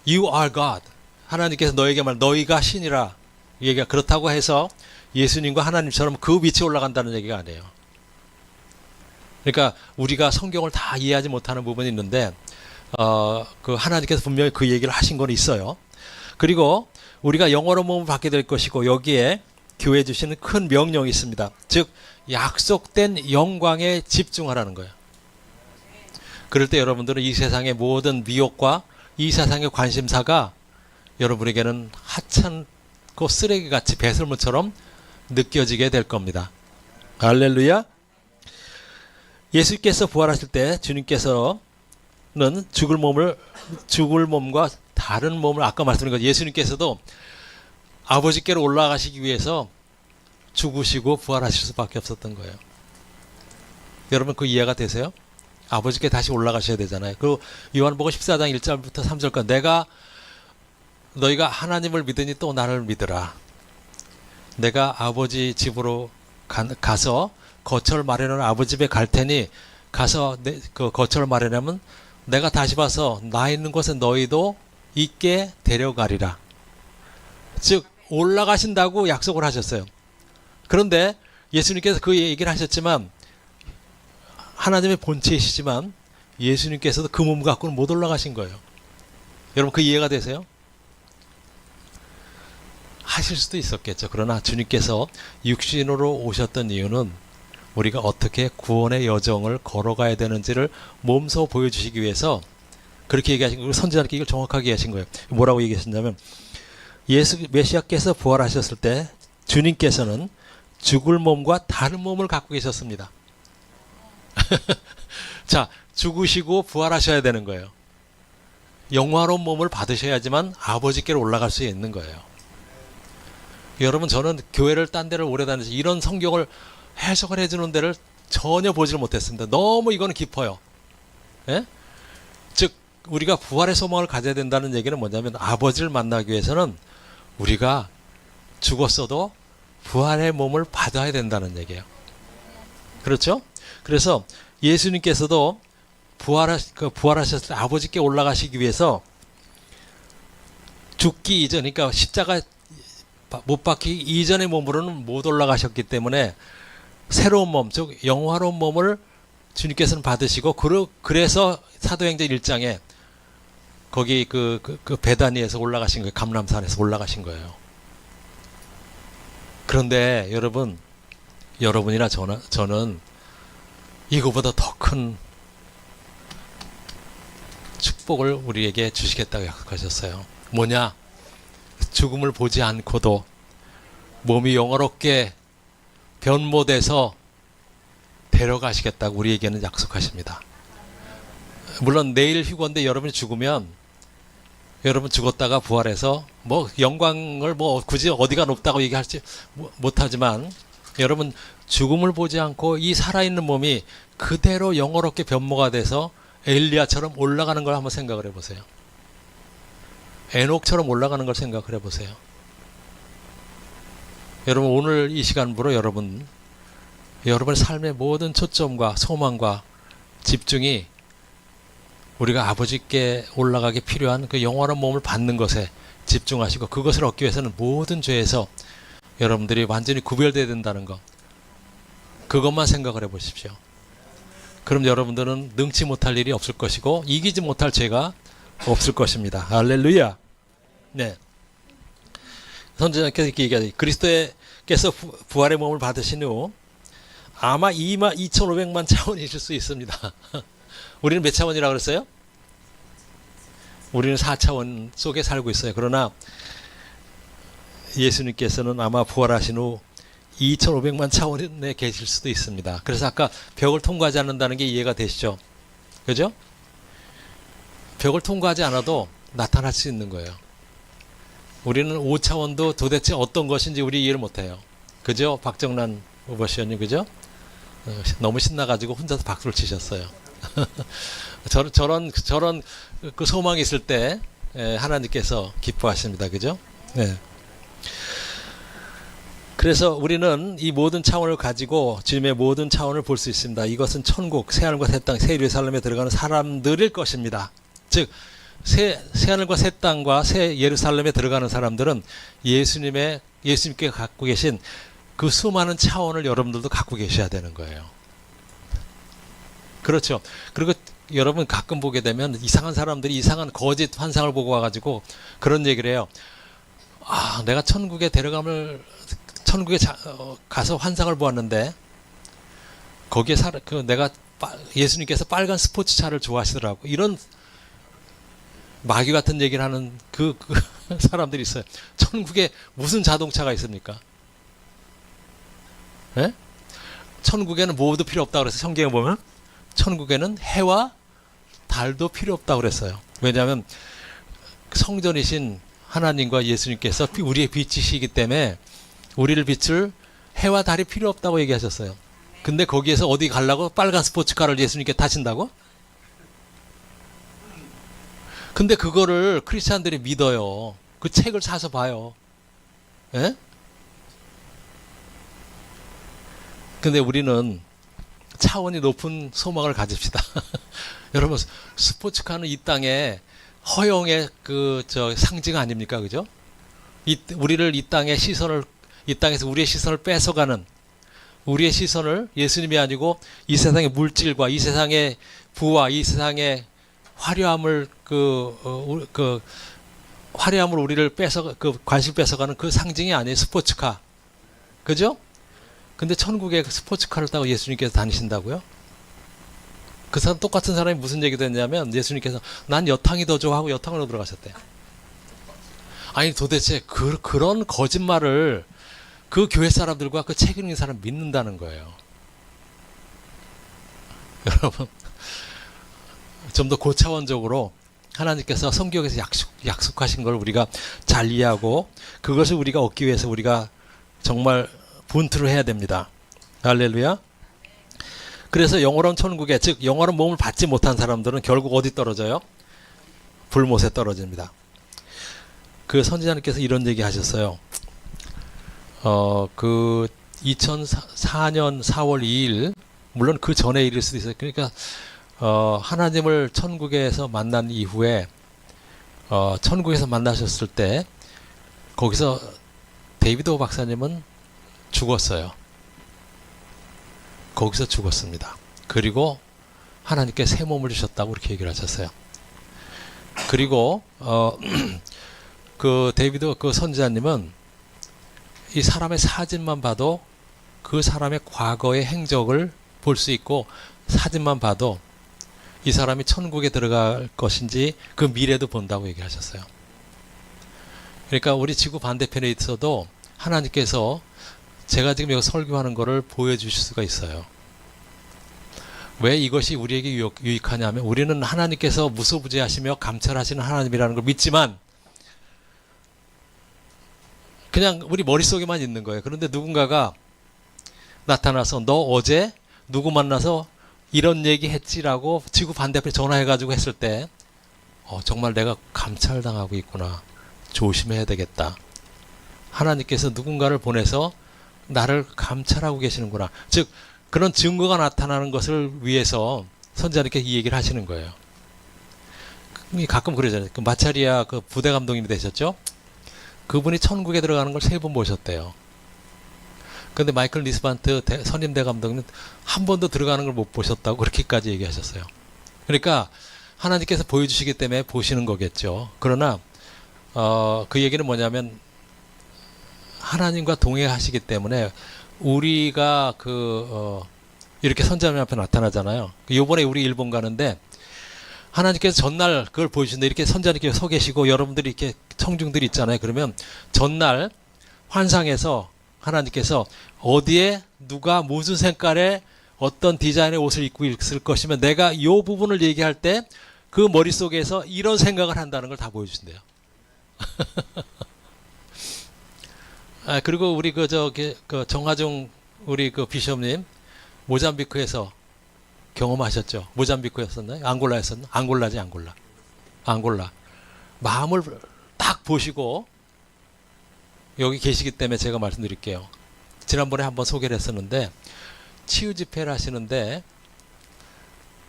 You are God. 하나님께서 너에게 너희가 신이라. 얘기가 그렇다고 해서 예수님과 하나님처럼 그 위치에 올라간다는 얘기가 아니에요. 그러니까 우리가 성경을 다 이해하지 못하는 부분이 있는데 그 하나님께서 분명히 그 얘기를 하신 건 있어요. 그리고 우리가 영원한 몸을 받게 될 것이고 여기에 교회 주시는 큰 명령이 있습니다. 즉 약속된 영광에 집중하라는 거예요. 그럴 때 여러분들은 이 세상의 모든 미혹과 이 세상의 관심사가 여러분에게는 하찮고 쓰레기같이 배설물처럼 느껴지게 될 겁니다. 할렐루야. 예수께서 부활하실 때 주님께서는 죽을 몸과 다른 몸을 아까 말씀드린 것 예수님께서도 아버지께로 올라가시기 위해서 죽으시고 부활하실 수밖에 없었던 거예요. 여러분 그 이해가 되세요? 아버지께 다시 올라가셔야 되잖아요. 그리고 요한복음 14장 1절부터 3절까지 너희가 하나님을 믿으니 또 나를 믿으라. 내가 아버지 집으로 가서 거처를 마련하는 아버지 집에 갈 테니 가서 그 거처를 마련하면 내가 다시 봐서 나 있는 곳에 너희도 있게 데려가리라. 즉 올라가신다고 약속을 하셨어요. 그런데 예수님께서 그 얘기를 하셨지만 하나님의 본체이시지만 예수님께서도 그 몸 갖고는 못 올라가신 거예요. 여러분 그 이해가 되세요? 하실 수도 있었겠죠. 그러나 주님께서 육신으로 오셨던 이유는 우리가 어떻게 구원의 여정을 걸어가야 되는지를 몸소 보여주시기 위해서 그렇게 얘기하신 거예요. 선지자님께 이걸 정확하게 하신 거예요. 뭐라고 얘기하셨냐면 메시아께서 부활하셨을 때 주님께서는 죽을 몸과 다른 몸을 갖고 계셨습니다. 자, 죽으시고 부활하셔야 되는 거예요. 영화로운 몸을 받으셔야지만 아버지께로 올라갈 수 있는 거예요. 여러분 저는 교회를 딴 데를 오래 다니면서 이런 성경을 해석을 해주는 데를 전혀 보지를 못했습니다. 너무 이거는 깊어요. 예? 즉 우리가 부활의 소망을 가져야 된다는 얘기는 뭐냐면 아버지를 만나기 위해서는 우리가 죽었어도 부활의 몸을 받아야 된다는 얘기예요. 그렇죠? 그래서 예수님께서도 부활하셨을 때 아버지께 올라가시기 위해서 죽기 이전, 그러니까 십자가 못 박히기 이전의 몸으로는 못 올라가셨기 때문에 새로운 몸, 즉 영화로운 몸을 주님께서는 받으시고 그래서 사도행전 1장에 거기 그 베다니에서 올라가신 거예요. 감람산에서 올라가신 거예요. 그런데 여러분이나 저는 이거보다 더 큰 축복을 우리에게 주시겠다고 약속하셨어요. 뭐냐? 죽음을 보지 않고도 몸이 영화롭게 변모돼서 데려가시겠다고 우리에게는 약속하십니다. 물론 내일 휴거인데 여러분이 죽으면 여러분 죽었다가 부활해서 뭐 영광을 뭐 굳이 어디가 높다고 얘기할지 못하지만 여러분 죽음을 보지 않고 이 살아있는 몸이 그대로 영화롭게 변모가 돼서 엘리야처럼 올라가는 걸 한번 생각을 해보세요. 에녹처럼 올라가는 걸 생각을 해보세요. 여러분 오늘 이 시간부로 여러분의 삶의 모든 초점과 소망과 집중이 우리가 아버지께 올라가기 필요한 그 영원한 몸을 받는 것에 집중하시고 그것을 얻기 위해서는 모든 죄에서 여러분들이 완전히 구별되어야 된다는 것, 그것만 생각을 해보십시오. 그럼 여러분들은 능치 못할 일이 없을 것이고 이기지 못할 죄가 없을 것입니다. 할렐루야. 네. 선지자께서 이렇게 얘기하죠. 그리스도께서 부활의 몸을 받으신 후 아마 2500만 차원이실 수 있습니다. 우리는 몇 차원이라고 그랬어요? 우리는 4차원 속에 살고 있어요. 그러나 예수님께서는 아마 부활하신 후 2500만 차원에 계실 수도 있습니다. 그래서 아까 벽을 통과하지 않는다는 게 이해가 되시죠? 그죠? 벽을 통과하지 않아도 나타날 수 있는 거예요. 우리는 5차원도 도대체 어떤 것인지 우리 이해를 못해요. 그죠? 박정란 오버시원님, 그죠? 너무 신나가지고 혼자서 박수를 치셨어요. 저런 그 소망이 있을 때 하나님께서 기뻐하십니다. 그죠? 네. 그래서 우리는 이 모든 차원을 가지고 주님의 모든 차원을 볼 수 있습니다. 이것은 천국, 새하늘과 새 땅, 새 예루살렘에 들어가는 사람들일 것입니다. 즉 새하늘과 새 땅과 새 예루살렘에 들어가는 사람들은 예수님께 갖고 계신 그 수많은 차원을 여러분들도 갖고 계셔야 되는 거예요. 그렇죠. 그리고 여러분 가끔 보게 되면 이상한 사람들이 이상한 거짓 환상을 보고 와가지고 그런 얘기를 해요. 내가 천국에 가서 환상을 보았는데 거기에 내가 예수님께서 빨간 스포츠차를 좋아하시더라고. 이런 마귀 같은 얘기를 하는 그 사람들이 있어요. 천국에 무슨 자동차가 있습니까? 예? 천국에는 뭐도 필요 없다고 그래서 성경에 보면 천국에는 해와 달도 필요 없다고 그랬어요. 왜냐하면 성전이신 하나님과 예수님께서 우리의 빛이시기 때문에 우리를 비출 해와 달이 필요 없다고 얘기하셨어요. 근데 거기에서 어디 가려고 빨간 스포츠카를 예수님께 타신다고? 근데 그거를 크리스찬들이 믿어요. 그 책을 사서 봐요. 예? 근데 우리는 차원이 높은 소망을 가집시다. 여러분, 스포츠카는 이 땅에 허영의 상징 아닙니까? 그죠? 우리를 이 땅에서 우리의 시선을 뺏어가는, 우리의 시선을 예수님이 아니고 이 세상의 물질과 이 세상의 부와 이 세상의 화려함을 화려함을 우리를 관심 뺏어가는 그 상징이 아니에요. 스포츠카. 그죠? 근데 천국에 스포츠카를 타고 예수님께서 다니신다고요? 그 사람, 똑같은 사람이 무슨 얘기도 했냐면 예수님께서 난 여탕이 더 좋아하고 여탕으로 들어가셨대요. 아니 도대체 그런 거짓말을 그 교회 사람들과 그 책 읽는 사람 믿는다는 거예요. 여러분, 좀 더 고차원적으로 하나님께서 성경에서 약속하신 걸 우리가 잘 이해하고 그것을 우리가 얻기 위해서 우리가 정말 분투를 해야 됩니다. 할렐루야. 그래서 영원한 천국에, 즉 영원한 몸을 받지 못한 사람들은 결국 어디 떨어져요? 불못에 떨어집니다. 그 선지자님께서 이런 얘기 하셨어요. 2004년 4월 2일, 물론 그 전에 일일 수도 있어요. 그러니까 하나님을 천국에서 만난 이후에 천국에서 만나셨을 때 거기서 데이비드 박사님은 죽었어요. 거기서 죽었습니다. 그리고 하나님께 새 몸을 주셨다고 그렇게 얘기를 하셨어요. 그리고 그 데이비드 그 선지자님은 이 사람의 사진만 봐도 그 사람의 과거의 행적을 볼 수 있고 사진만 봐도 이 사람이 천국에 들어갈 것인지 그 미래도 본다고 얘기하셨어요. 그러니까 우리 지구 반대편에 있어도 하나님께서 제가 지금 여기 설교하는 거를 보여주실 수가 있어요. 왜 이것이 우리에게 유익하냐면 우리는 하나님께서 무소부재하시며 감찰하시는 하나님이라는 걸 믿지만 그냥 우리 머릿속에만 있는 거예요. 그런데 누군가가 나타나서 너 어제 누구 만나서 이런 얘기 했지라고 지구 반대편에 전화해가지고 했을 때 정말 내가 감찰당하고 있구나. 조심해야 되겠다. 하나님께서 누군가를 보내서 나를 감찰하고 계시는구나. 즉 그런 증거가 나타나는 것을 위해서 선지자님께 이 얘기를 하시는 거예요. 가끔 그러잖아요. 그 마차리아 그 부대 감독님이 되셨죠? 그분이 천국에 들어가는 걸 3번 보셨대요. 근데 마이클 리스반트 선임대 감독님 한 번도 들어가는 걸 못 보셨다고 그렇게까지 얘기하셨어요. 그러니까 하나님께서 보여주시기 때문에 보시는 거겠죠. 그러나 그 얘기는 뭐냐면 하나님과 동행하시기 때문에 우리가 이렇게 선지자님 앞에 나타나잖아요. 이번에 우리 일본 가는데 하나님께서 전날 그걸 보여주신데 이렇게 선지자님께서 서 계시고 여러분들이 이렇게 청중들이 있잖아요. 그러면 전날 환상에서 하나님께서 어디에 누가 무슨 색깔의 어떤 디자인의 옷을 입고 있을 것이면 내가 이 부분을 얘기할 때 그 머릿속에서 이런 생각을 한다는 걸 다 보여주신대요. 그리고 우리 그 정하중 우리 그 비숍님 모잠비크에서 경험하셨죠? 모잠비크였었나요? 앙골라였었나? 앙골라지 앙골라. 마음을 딱 보시고 여기 계시기 때문에 제가 말씀드릴게요. 지난번에 한번 소개를 했었는데 치유 집회를 하시는데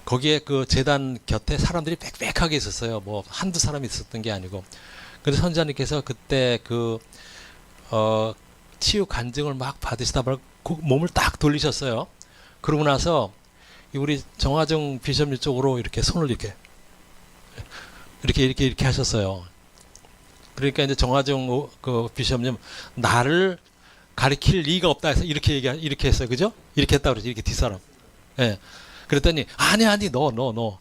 거기에 그 재단 곁에 사람들이 빽빽하게 있었어요. 뭐 한두 사람이 있었던 게 아니고. 근데 선자님께서 그때 그 치유 간증을 막 받으시다 보니 몸을 딱 돌리셨어요. 그러고 나서 우리 정화정 비숍님 쪽으로 이렇게 손을 이렇게 하셨어요. 그러니까 이제 정화정 그 비숍님 나를 가리킬 리가 없다 해서 이렇게 했어요. 그죠? 이렇게 했다 그러지. 이렇게 뒷사람. 예. 그랬더니 아니 너.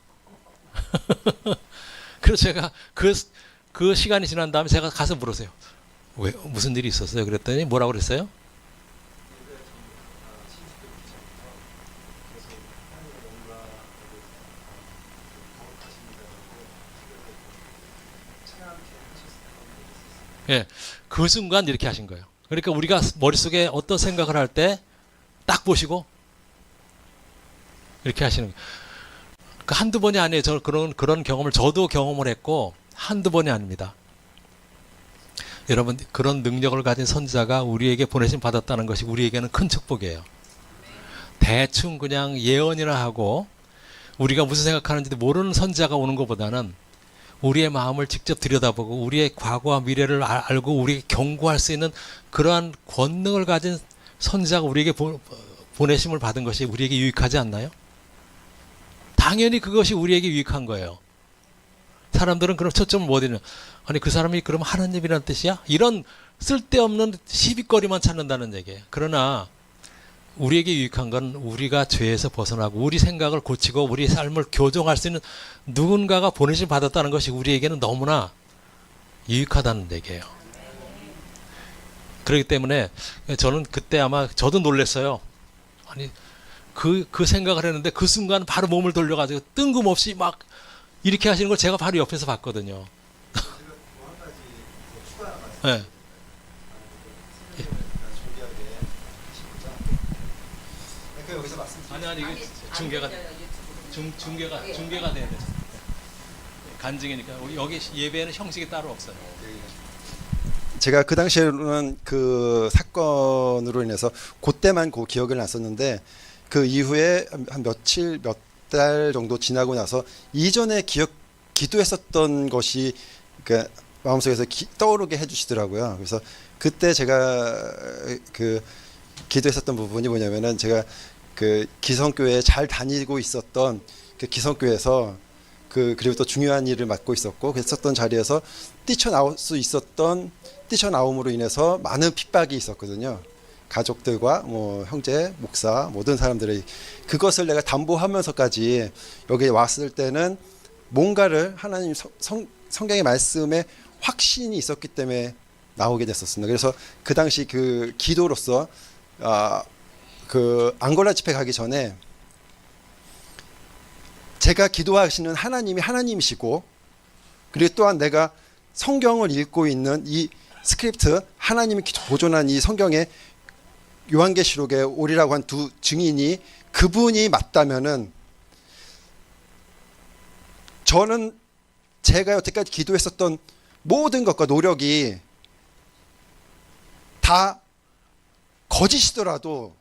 그래서 제가 그 시간이 지난 다음에 제가 가서 물었어요. 왜 무슨 일이 있었어요? 그랬더니 뭐라고 그랬어요? 예, 그 순간 이렇게 하신 거예요. 그러니까 우리가 머릿속에 어떤 생각을 할 때 딱 보시고 이렇게 하시는 거예요. 그 한두 번이 아니에요. 저 그런 경험을 저도 경험을 했고 한두 번이 아닙니다. 여러분 그런 능력을 가진 선지자가 우리에게 보내심 받았다는 것이 우리에게는 큰 축복이에요. 대충 그냥 예언이라 하고 우리가 무슨 생각하는지도 모르는 선지자가 오는 것보다는 우리의 마음을 직접 들여다보고 우리의 과거와 미래를 알고 우리에게 경고할 수 있는 그러한 권능을 가진 선지자가 우리에게 보내심을 받은 것이 우리에게 유익하지 않나요? 당연히 그것이 우리에게 유익한 거예요. 사람들은 그럼 초점을 못 잃는, 아니 그 사람이 그럼 하나님이라는 뜻이야? 이런 쓸데없는 시비거리만 찾는다는 얘기예요. 그러나 우리에게 유익한 건 우리가 죄에서 벗어나고 우리 생각을 고치고 우리 삶을 교정할 수 있는 누군가가 보내심 받았다는 것이 우리에게는 너무나 유익하다는 얘기예요. 그렇기 때문에 저는 그때 아마 저도 놀랐어요. 아니 그 생각을 했는데 그 순간 바로 몸을 돌려가지고 뜬금없이 막 이렇게 하시는 걸 제가 바로 옆에서 봤거든요. 네. 여기서 말씀드리면 아니 이게 중계가 돼야 돼. 간증이니까 여기 예배에는 형식이 따로 없어요. 제가 그 당시에는 그 사건으로 인해서 그때만 그 기억을 났었는데 그 이후에 한 며칠 몇 달 정도 지나고 나서 이전에 기도했었던 것이 그 마음속에서 떠오르게 해주시더라고요. 그래서 그때 제가 그 기도했었던 부분이 뭐냐면은 제가 그 기성교회에 잘 다니고 있었던 그 기성교회에서 그리고 또 중요한 일을 맡고 있었고 그랬었던 자리에서 뛰쳐나옴으로 인해서 많은 핍박이 있었거든요. 가족들과 뭐 형제, 목사 모든 사람들이 그것을 내가 담보하면서까지 여기 왔을 때는 뭔가를 하나님 성경의 말씀에 확신이 있었기 때문에 나오게 됐었습니다. 그래서 그 당시 그 기도로서 그 앙골라 집회 가기 전에 제가 기도하시는 하나님이 하나님이시고 그리고 또한 내가 성경을 읽고 있는 이 스크립트 하나님이 보존한 이 성경의 요한계시록에 오리라고 한 두 증인이 그분이 맞다면은 저는 제가 여태까지 기도했었던 모든 것과 노력이 다 거짓이더라도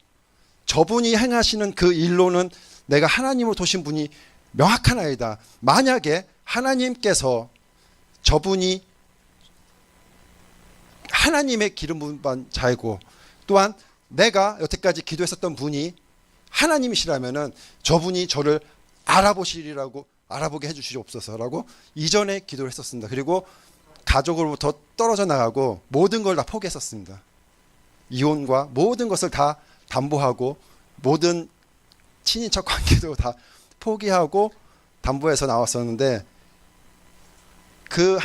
저분이 행하시는 그 일로는 내가 하나님으로 도신 분이 명확하나이다. 만약에 하나님께서 저분이 하나님의 기름 부은 자이고 또한 내가 여태까지 기도했었던 분이 하나님이시라면은 저분이 저를 알아보게 해주시옵소서라고 이전에 기도를 했었습니다. 그리고 가족으로부터 떨어져 나가고 모든 걸 다 포기했었습니다. 이혼과 모든 것을 다 담보하고 모든 친인척 관계도 다 포기하고 담보해서 나왔었는데 그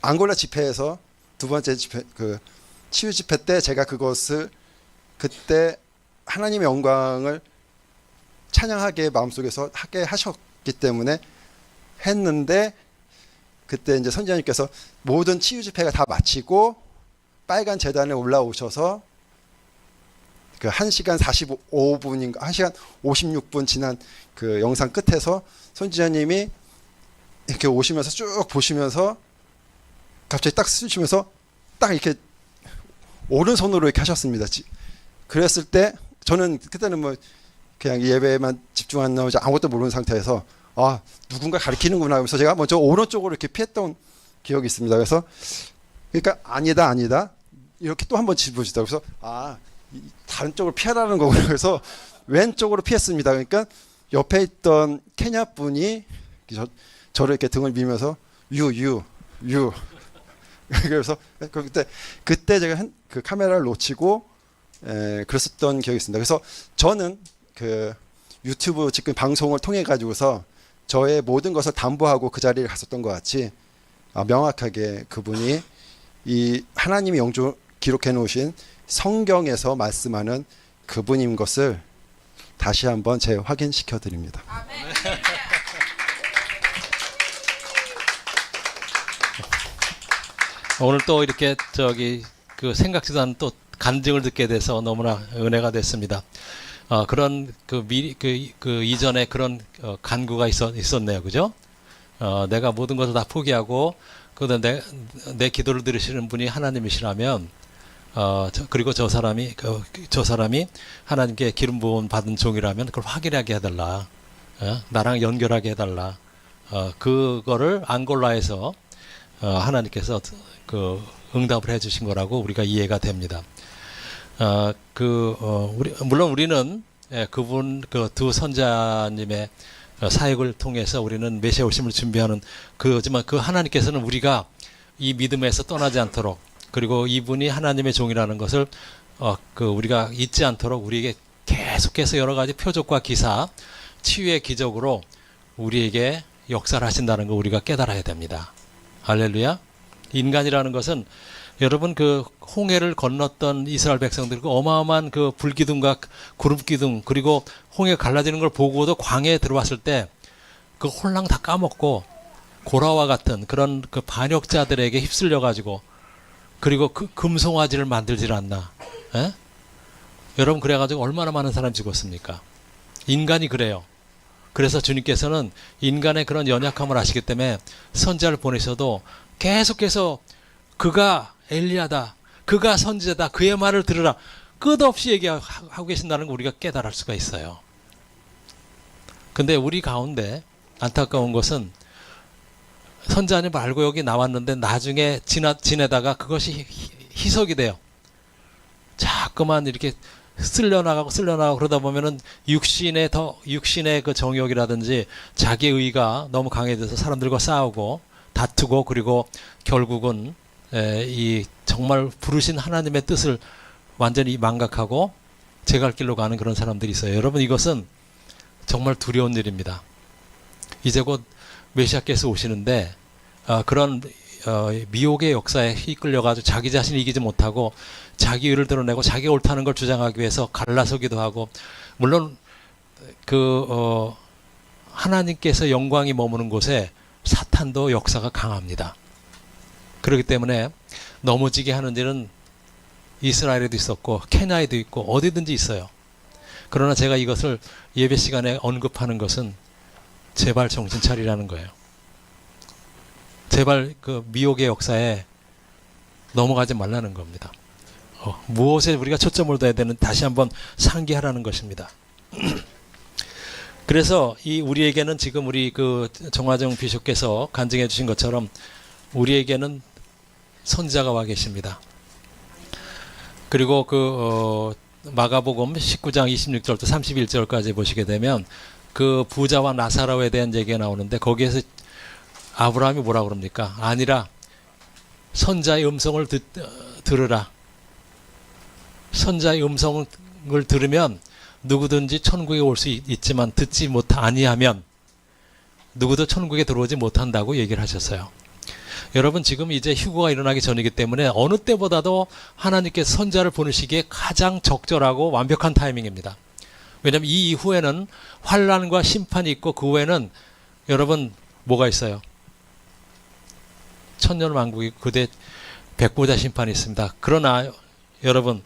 앙골라 집회에서 두 번째 집회 그 치유 집회 때 제가 그것을 그때 하나님의 영광을 찬양하게 마음속에서 하게 하셨기 때문에 했는데 그때 이제 선지자님께서 모든 치유 집회가 다 마치고 빨간 제단에 올라오셔서 그 1시간 45분인가 1시간 56분 지난 그 영상 끝에서 선지자님이 이렇게 오시면서 쭉 보시면서 갑자기 딱 쓰시면서 딱 이렇게 오른손으로 이렇게 하셨습니다. 그랬을 때 저는 그때는 뭐 그냥 예배에만 집중하는 나머지 아무것도 모르는 상태에서 아 누군가 가리키는구나 하면서 제가 먼저 오른쪽으로 이렇게 피했던 기억이 있습니다. 그래서 그러니까 아니다 이렇게 또 한번 짚으시다. 그래서 다른 쪽으로 피하라는 거구나. 그래서 왼쪽으로 피했습니다. 그러니까 옆에 있던 케냐 분이 저를 이렇게 등을 밀면서 유 그래서 그때 제가 그 카메라를 놓치고 그랬었던 기억이 있습니다. 그래서 저는 그 유튜브 지금 방송을 통해 가지고서 저의 모든 것을 담보하고 그 자리에 갔었던 것 같이 명확하게 그분이 이 하나님이 영조 기록해 놓으신 성경에서 말씀하는 그분인 것을 다시 한번 재확인시켜 드립니다. 오늘 또 이렇게 그 생각지도 않은 또 간증을 듣게 돼서 너무나 은혜가 됐습니다. 그런 그 이전에 그런 간구가 있었네요, 그죠? 내가 모든 것을 다 포기하고 내 기도를 들으시는 분이 하나님이시라면, 그리고 저 사람이 하나님께 기름 부음 받은 종이라면 그걸 확인하게 해달라, 나랑 연결하게 해달라. 그거를 앙골라에서 하나님께서 그 응답을 해주신 거라고 우리가 이해가 됩니다. 물론 우리는 그분 그 두 선자님의 사역을 통해서 우리는 메시아 오심을 준비하는 그지만 그 하나님께서는 우리가 이 믿음에서 떠나지 않도록, 그리고 이분이 하나님의 종이라는 것을 우리가 잊지 않도록 우리에게 계속해서 여러 가지 표적과 기사, 치유의 기적으로 우리에게 역사를 하신다는 거 우리가 깨달아야 됩니다. 할렐루야. 인간이라는 것은 여러분 그 홍해를 건넜던 이스라엘 백성들 그 어마어마한 그 불기둥과 구름기둥 그리고 홍해 갈라지는 걸 보고도 광야에 들어왔을 때 그 홀랑 다 까먹고 고라와 같은 그런 그 반역자들에게 휩쓸려 가지고 그리고 그 금송아지를 만들질 않나. 에? 여러분 그래가지고 얼마나 많은 사람이 죽었습니까? 인간이 그래요. 그래서 주님께서는 인간의 그런 연약함을 아시기 때문에 선지자를 보내셔도 계속해서 그가 엘리야다, 그가 선지자다, 그의 말을 들으라 끝없이 얘기하고 계신다는 걸 우리가 깨달을 수가 있어요. 근데 우리 가운데 안타까운 것은 선지자님 말고 여기 나왔는데 나중에 지내다가 그것이 희석이 돼요. 자꾸만 이렇게 쓸려나가고 그러다 보면은 육신의 그 정욕이라든지 자기의 의가 너무 강해져서 사람들과 싸우고 다투고 그리고 결국은 이 정말 부르신 하나님의 뜻을 완전히 망각하고 제 갈 길로 가는 그런 사람들이 있어요. 여러분 이것은 정말 두려운 일입니다. 이제 곧 메시아께서 오시는데 그런 미혹의 역사에 이끌려가지고 자기 자신을 이기지 못하고 자기 의를 드러내고 자기가 옳다는 걸 주장하기 위해서 갈라서기도 하고, 물론 하나님께서 영광이 머무는 곳에 사탄도 역사가 강합니다. 그렇기 때문에 넘어지게 하는 일은 이스라엘에도 있었고 케냐에도 있고 어디든지 있어요. 그러나 제가 이것을 예배 시간에 언급하는 것은 제발 정신 차리라는 거예요. 제발 그 미혹의 역사에 넘어가지 말라는 겁니다. 무엇에 우리가 초점을 둬야 되는 다시 한번 상기하라는 것입니다. 그래서 우리에게는 지금 우리 그 정화정 비숍께서 간증해 주신 것처럼 우리에게는 선지자가 와 계십니다. 그리고 마가복음 19장 26절부터 31절까지 보시게 되면 그 부자와 나사로에 대한 얘기가 나오는데 거기에서 아브라함이 뭐라 그럽니까? 아니라 선자의 음성을 들으라. 선자의 음성을 들으면 누구든지 천국에 올 수 있지만 듣지 아니하면 누구도 천국에 들어오지 못한다고 얘기를 하셨어요. 여러분 지금 이제 휴거가 일어나기 전이기 때문에 어느 때보다도 하나님께서 선자를 보내시기에 가장 적절하고 완벽한 타이밍입니다. 왜냐하면 이 이후에는 환난과 심판이 있고 그 후에는 여러분 뭐가 있어요? 천년왕국이 그대 백보자 심판이 있습니다. 그러나 여러분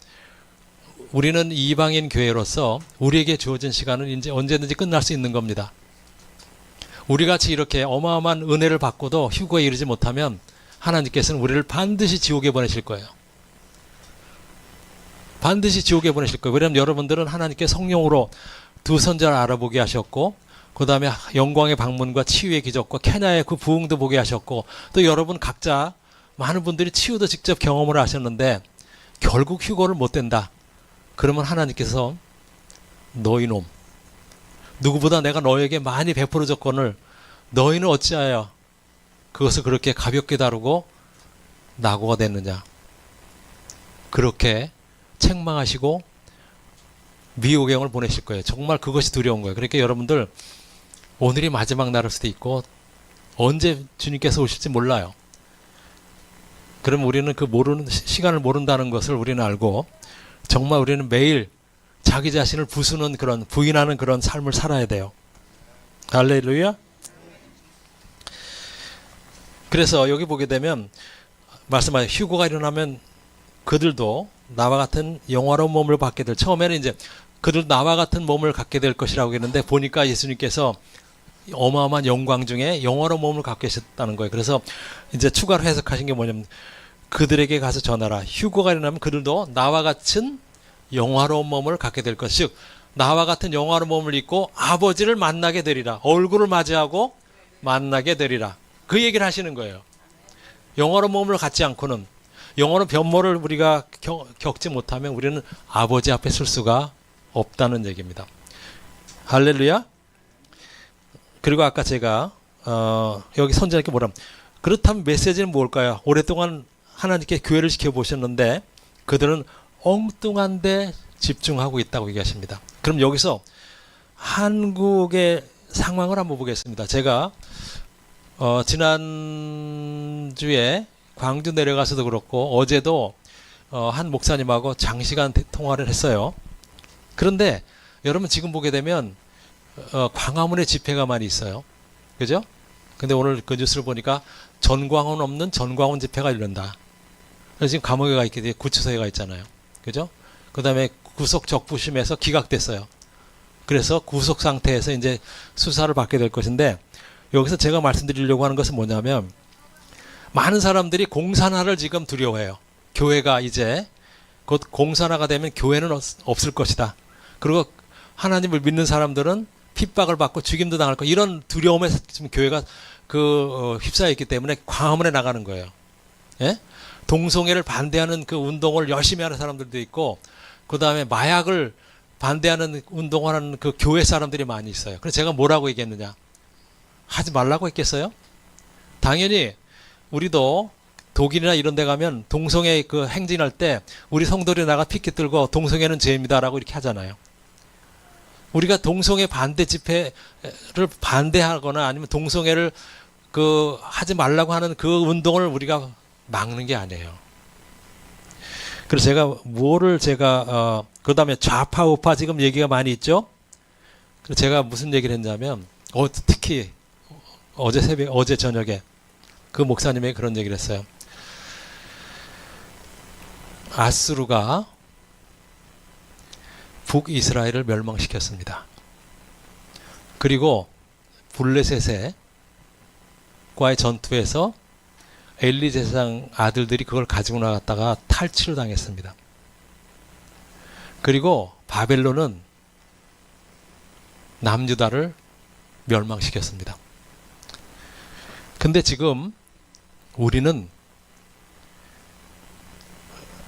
우리는 이방인 교회로서 우리에게 주어진 시간은 이제 언제든지 끝날 수 있는 겁니다. 우리같이 이렇게 어마어마한 은혜를 받고도 휴거에 이르지 못하면 하나님께서는 우리를 반드시 지옥에 보내실 거예요. 반드시 지옥에 보내실 거예요. 왜냐하면 여러분들은 하나님께 성령으로 두 선자를 알아보게 하셨고, 그 다음에 영광의 방문과 치유의 기적과 케냐의 그 부흥도 보게 하셨고, 또 여러분 각자 많은 분들이 치유도 직접 경험을 하셨는데 결국 휴거를 못 된다. 그러면 하나님께서 너희 놈, 누구보다 내가 너에게 많이 베풀어 줬거늘 너희는 어찌하여 그것을 그렇게 가볍게 다루고 낙오가 됐느냐. 그렇게 책망하시고 미호경을 보내실 거예요. 정말 그것이 두려운 거예요. 그러니까 여러분들 오늘이 마지막 날일 수도 있고 언제 주님께서 오실지 몰라요. 그럼 우리는 그 모르는 시간을 모른다는 것을 우리는 알고 정말 우리는 매일 자기 자신을 부수는 그런 부인하는 그런 삶을 살아야 돼요. 할렐루야. 그래서 여기 보게 되면 말씀하신 휴거가 일어나면 그들도 나와 같은 영화로운 몸을 받게 될, 처음에는 이제 그들 나와 같은 몸을 갖게 될 것이라고 했는데 보니까 예수님께서 어마어마한 영광 중에 영화로운 몸을 갖게 하셨다는 거예요. 그래서 이제 추가로 해석하신 게 뭐냐면 그들에게 가서 전하라. 휴거가 일어나면 그들도 나와 같은 영화로운 몸을 갖게 될 것. 즉 나와 같은 영화로운 몸을 입고 아버지를 만나게 되리라. 얼굴을 맞이하고 만나게 되리라. 그 얘기를 하시는 거예요. 영화로운 몸을 갖지 않고는, 영화로운 변모를 우리가 겪지 못하면 우리는 아버지 앞에 설 수가 없다는 얘기입니다. 할렐루야. 그리고 아까 제가 여기 선자님께 뭐라면, 그렇다면 메시지는 뭘까요? 오랫동안 하나님께 교회를 지켜보셨는데 그들은 엉뚱한 데 집중하고 있다고 얘기하십니다. 그럼 여기서 한국의 상황을 한번 보겠습니다. 제가 지난주에 광주 내려가서도 그렇고 어제도 한 목사님하고 장시간 통화를 했어요. 그런데 여러분 지금 보게 되면 광화문에 집회가 많이 있어요. 그죠? 근데 오늘 그 뉴스를 보니까 전광훈 없는 전광훈 집회가 열린다. 그래서 지금 감옥에 가 있게 돼, 구치소에 가 있잖아요. 그죠? 그 다음에 구속 적부심에서 기각됐어요. 그래서 구속 상태에서 이제 수사를 받게 될 것인데, 여기서 제가 말씀드리려고 하는 것은 뭐냐면, 많은 사람들이 공산화를 지금 두려워해요. 교회가 이제 곧 공산화가 되면 교회는 없을 것이다. 그리고 하나님을 믿는 사람들은 핍박을 받고 죽임도 당할 거, 이런 두려움에 지금 교회가 휩싸여 있기 때문에 광화문에 나가는 거예요. 예? 동성애를 반대하는 그 운동을 열심히 하는 사람들도 있고, 그 다음에 마약을 반대하는 운동을 하는 그 교회 사람들이 많이 있어요. 그래서 제가 뭐라고 얘기했느냐? 하지 말라고 했겠어요? 당연히 우리도 독일이나 이런 데 가면 동성애 그 행진할 때 우리 성도들이 나가 피켓 들고 동성애는 죄입니다라고 이렇게 하잖아요. 우리가 동성애 반대 집회를 반대하거나 아니면 동성애를 하지 말라고 하는 그 운동을 우리가 막는 게 아니에요. 그래서 제가 그 다음에 좌파 우파 지금 얘기가 많이 있죠. 그래서 제가 무슨 얘기를 했냐면 특히 어제 저녁에 그 목사님이 그런 얘기를 했어요. 아수르가 북이스라엘을 멸망시켰습니다. 그리고 블레셋과의 전투에서 엘리 제사장 아들들이 그걸 가지고 나갔다가 탈취를 당했습니다. 그리고 바벨론은 남유다를 멸망시켰습니다. 근데 지금 우리는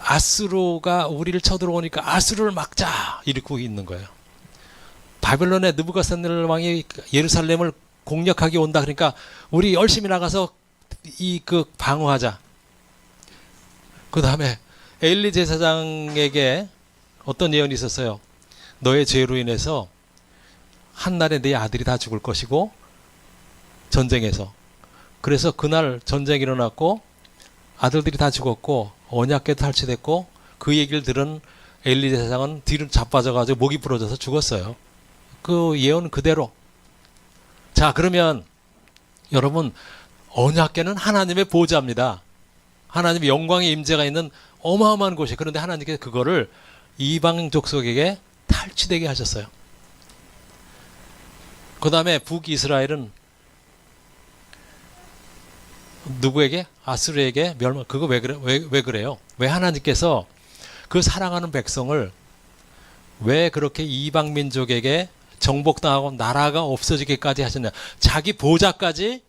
아수르가 우리를 쳐들어오니까 아수르를 막자 이러고 있는 거예요. 바벨론의 느부갓네살 왕이 예루살렘을 공략하기 온다. 그러니까 우리 열심히 나가서 방어하자. 그 다음에 엘리 제사장에게 어떤 예언이 있었어요. 너의 죄로 인해서 한날에 네 아들이 다 죽을 것이고, 전쟁에서. 그래서 그날 전쟁이 일어났고 아들들이 다 죽었고 언약궤도 탈취됐고, 그 얘기를 들은 엘리 제사장은 뒤로 자빠져가지고 목이 부러져서 죽었어요. 그 예언 그대로. 자, 그러면 여러분, 언약궤는 하나님의 보좌입니다. 하나님의 영광의 임재가 있는 어마어마한 곳이. 그런데 하나님께서 그거를 이방 족속에게 탈취되게 하셨어요. 그 다음에 북이스라엘은 누구에게? 아수르에게 멸망. 그거 왜 그래요? 왜 하나님께서 그 사랑하는 백성을 왜 그렇게 이방 민족에게 정복당하고 나라가 없어지기까지 하셨냐. 자기 보좌까지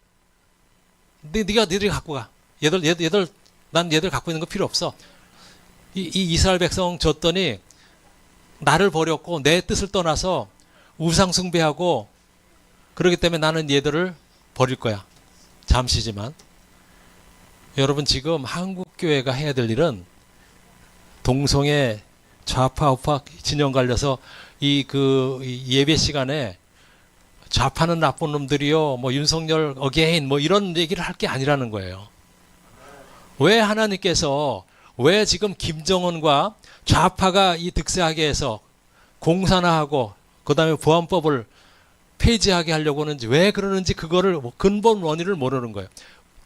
니들이 갖고 가. 난 얘들 갖고 있는 거 필요 없어. 이 이스라엘 백성 줬더니 나를 버렸고 내 뜻을 떠나서 우상 숭배하고 그렇기 때문에 나는 얘들을 버릴 거야. 잠시지만. 여러분 지금 한국 교회가 해야 될 일은 동성애 좌파 우파 진영 갈려서 이 예배 시간에 좌파는 나쁜 놈들이요, 뭐 윤석열 어게인 뭐 이런 얘기를 할 게 아니라는 거예요. 왜 하나님께서 왜 지금 김정은과 좌파가 이 득세하게 해서 공산화하고 그다음에 보안법을 폐지하게 하려고 하는지 왜 그러는지 그거를 근본 원인을 모르는 거예요.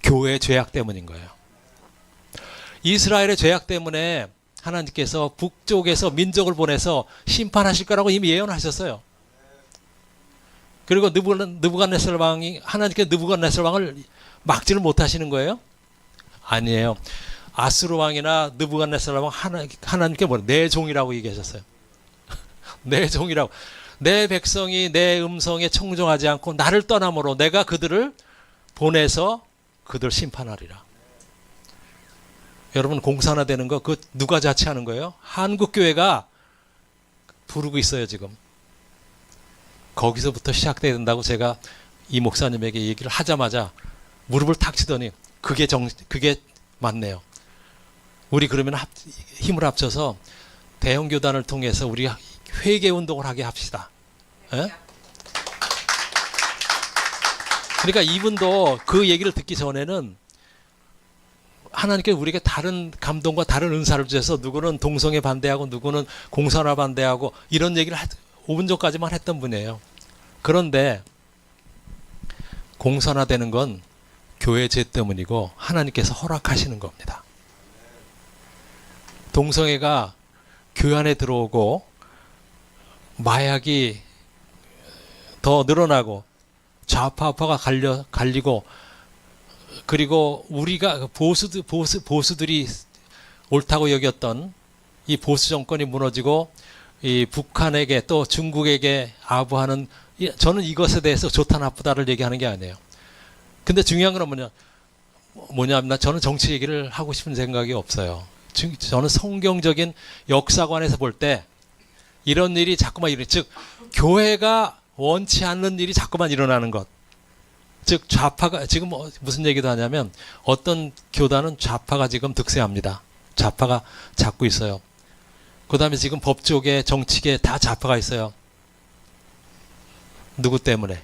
교회의 죄악 때문인 거예요. 이스라엘의 죄악 때문에 하나님께서 북쪽에서 민족을 보내서 심판하실 거라고 이미 예언하셨어요. 그리고 느부갓네살 왕이 하나님께 느부갓네살 왕을 막지를 못하시는 거예요? 아니에요. 아수르 왕이나 느부갓네살 왕 하나님께 내 종이라고 얘기하셨어요. 내 종이라고. 내 백성이 내 음성에 청종하지 않고 나를 떠남으로 내가 그들을 보내서 그들 심판하리라. 여러분 공산화되는 거 그 누가 자치하는 거예요? 한국교회가 부르고 있어요 지금. 거기서부터 시작돼야 된다고 제가 이 목사님에게 얘기를 하자마자 무릎을 탁 치더니 그게 맞네요. 우리 그러면 힘을 합쳐서 대형교단을 통해서 우리 회개운동을 하게 합시다. 에? 그러니까 이분도 그 얘기를 듣기 전에는 하나님께 우리에게 다른 감동과 다른 은사를 주셔서 누구는 동성애 반대하고 누구는 공산화 반대하고 이런 얘기를 5분 전까지만 했던 분이에요. 그런데 공산화되는 건 교회 죄 때문이고 하나님께서 허락하시는 겁니다. 동성애가 교회 안에 들어오고 마약이 더 늘어나고 좌파 우파가 갈리고 그리고 우리가 보수들이 옳다고 여겼던 이 보수 정권이 무너지고 이 북한에게 또 중국에게 아부하는 저는 이것에 대해서 좋다 나쁘다를 얘기하는 게 아니에요. 근데 중요한 건 뭐냐면 저는 정치 얘기를 하고 싶은 생각이 없어요. 저는 성경적인 역사관에서 볼 때 이런 일이 자꾸만 즉 교회가 원치 않는 일이 자꾸만 일어나는 것. 즉 좌파가 지금 무슨 얘기도 하냐면 어떤 교단은 좌파가 지금 득세합니다. 좌파가 잡고 있어요. 그 다음에 지금 법조계 정치계 다 좌파가 있어요. 누구 때문에?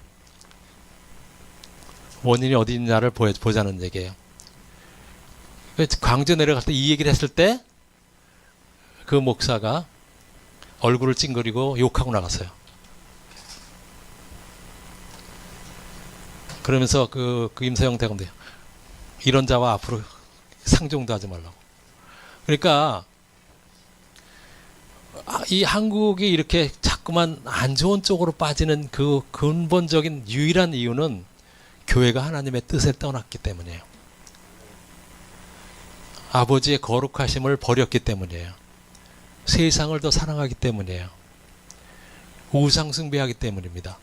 원인이 어디 있냐를 보자는 얘기예요. 광주 내려갈 때 이 얘기를 했을 때 그 목사가 얼굴을 찡그리고 욕하고 나갔어요. 그러면서 그 임서영 대검대 이런 자와 앞으로 상종도 하지 말라고. 그러니까 이 한국이 이렇게 자꾸만 안 좋은 쪽으로 빠지는 그 근본적인 유일한 이유는 교회가 하나님의 뜻을 떠났기 때문이에요. 아버지의 거룩하심을 버렸기 때문이에요. 세상을 더 사랑하기 때문이에요. 우상 숭배하기 때문입니다.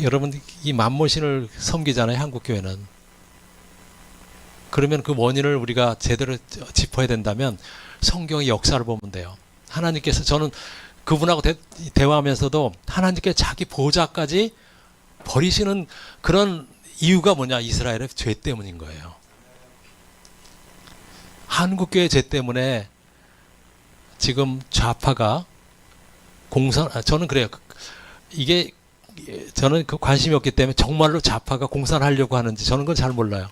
여러분 이 만모신을 섬기잖아요. 한국교회는. 그러면 그 원인을 우리가 제대로 짚어야 된다면 성경의 역사를 보면 돼요. 하나님께서 저는 그분하고 대화하면서도 하나님께 자기 보좌까지 버리시는 그런 이유가 뭐냐. 이스라엘의 죄 때문인 거예요. 한국교회 죄 때문에 지금 좌파가 저는 그래요. 이게 저는 그 관심이 없기 때문에 정말로 좌파가 공산하려고 하는지 저는 그건 잘 몰라요.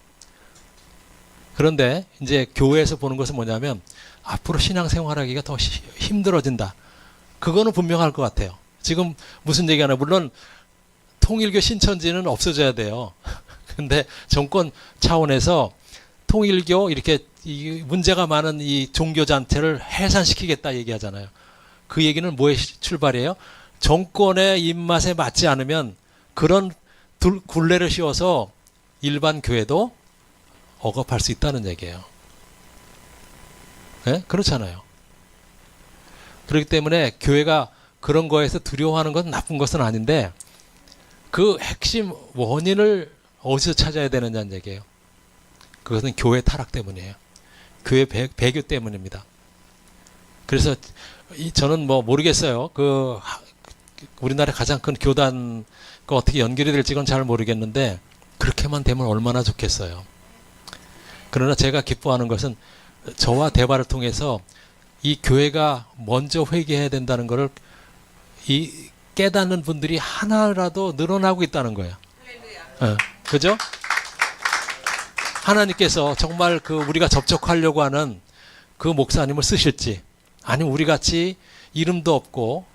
그런데 이제 교회에서 보는 것은 뭐냐면 앞으로 신앙생활하기가 더 힘들어진다. 그거는 분명할 것 같아요. 지금 무슨 얘기하나 물론 통일교 신천지는 없어져야 돼요. 근데 정권 차원에서 통일교 이렇게 이 문제가 많은 이 종교단체를 해산시키겠다 얘기하잖아요. 그 얘기는 뭐에 출발이에요? 정권의 입맛에 맞지 않으면 그런 굴레를 씌워서 일반 교회도 억압할 수 있다는 얘기예요. 예? 그렇잖아요. 그렇기 때문에 교회가 그런 거에서 두려워하는 건 나쁜 것은 아닌데 그 핵심 원인을 어디서 찾아야 되느냐는 얘기예요. 그것은 교회 타락 때문이에요. 교회 배교 때문입니다. 그래서 저는 뭐 모르겠어요. 우리나라의 가장 큰 교단과 어떻게 연결이 될지 는 잘 모르겠는데 그렇게만 되면 얼마나 좋겠어요. 그러나 제가 기뻐하는 것은 저와 대화를 통해서 이 교회가 먼저 회개해야 된다는 것을 이 깨닫는 분들이 하나라도 늘어나고 있다는 거예요. 그죠? 하나님께서 정말 우리가 접촉하려고 하는 그 목사님을 쓰실지, 아니면 우리 같이 이름도 없고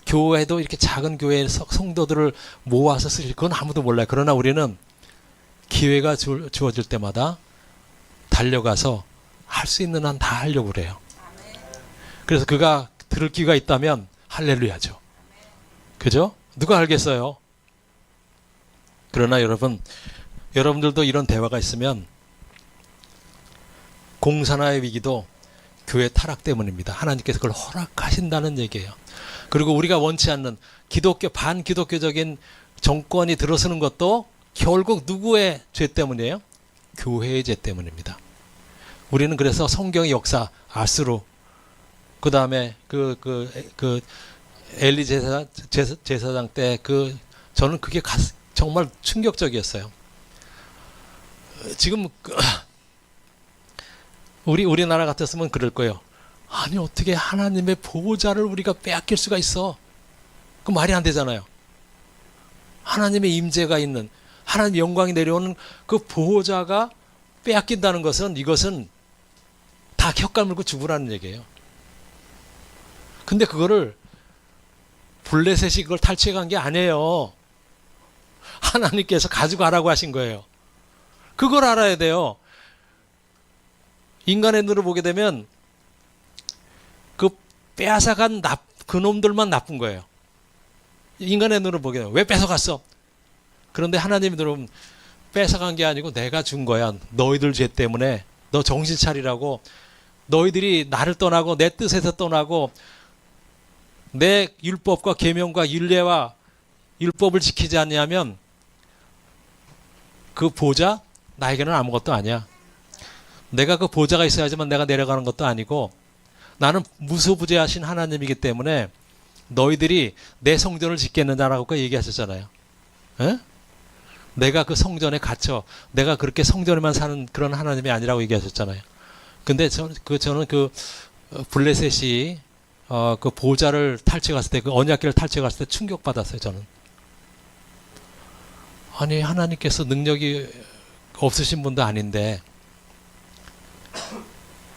교회도 이렇게 작은 교회의 성도들을 모아서 쓰실, 그건 아무도 몰라요. 그러나 우리는 기회가 주어질 때마다 달려가서 할 수 있는 한 다 하려고 그래요. 그래서 그가 들을 기회가 있다면 할렐루야죠. 그죠? 누가 알겠어요? 그러나 여러분들도 이런 대화가 있으면 공산화의 위기도 교회 타락 때문입니다. 하나님께서 그걸 허락하신다는 얘기예요. 그리고 우리가 원치 않는 반기독교적인 정권이 들어서는 것도 결국 누구의 죄 때문이에요? 교회의 죄 때문입니다. 우리는 그래서 성경의 역사, 아스루, 그 다음에 엘리 제사장 때 저는 그게 정말 충격적이었어요. 지금 우리나라 같았으면 그럴 거예요. 아니 어떻게 하나님의 보호자를 우리가 빼앗길 수가 있어? 그 말이 안 되잖아요. 하나님의 임재가 있는, 하나님의 영광이 내려오는 그 보호자가 빼앗긴다는 것은, 이것은 다 혀깔 물고 죽으라는 얘기예요. 근데 그거를 블레셋이 그걸 탈취해 간 게 아니에요. 하나님께서 가져가라고 하신 거예요. 그걸 알아야 돼요. 인간의 눈으로 보게 되면 그 빼앗아간 그놈들만 나쁜 거예요. 인간의 눈으로 보게 되면 왜 뺏어갔어? 그런데 하나님이 들어오면 뺏어간 게 아니고 내가 준 거야. 너희들 죄 때문에. 너 정신 차리라고. 너희들이 나를 떠나고 내 뜻에서 떠나고 내 율법과 계명과 율례와 율법을 지키지 않냐면 그 보좌 나에게는 아무것도 아니야. 내가 그 보좌가 있어야지만 내가 내려가는 것도 아니고 나는 무소부재하신 하나님이기 때문에 너희들이 내 성전을 짓겠느냐라고 얘기하셨잖아요. 에? 내가 그 성전에 갇혀 내가 그렇게 성전에만 사는 그런 하나님이 아니라고 얘기하셨잖아요. 근데 저는 블레셋이 그 보좌를 탈취해 갔을 때, 그 언약궤를 탈취해 갔을 때 충격받았어요, 저는. 아니, 하나님께서 능력이 없으신 분도 아닌데,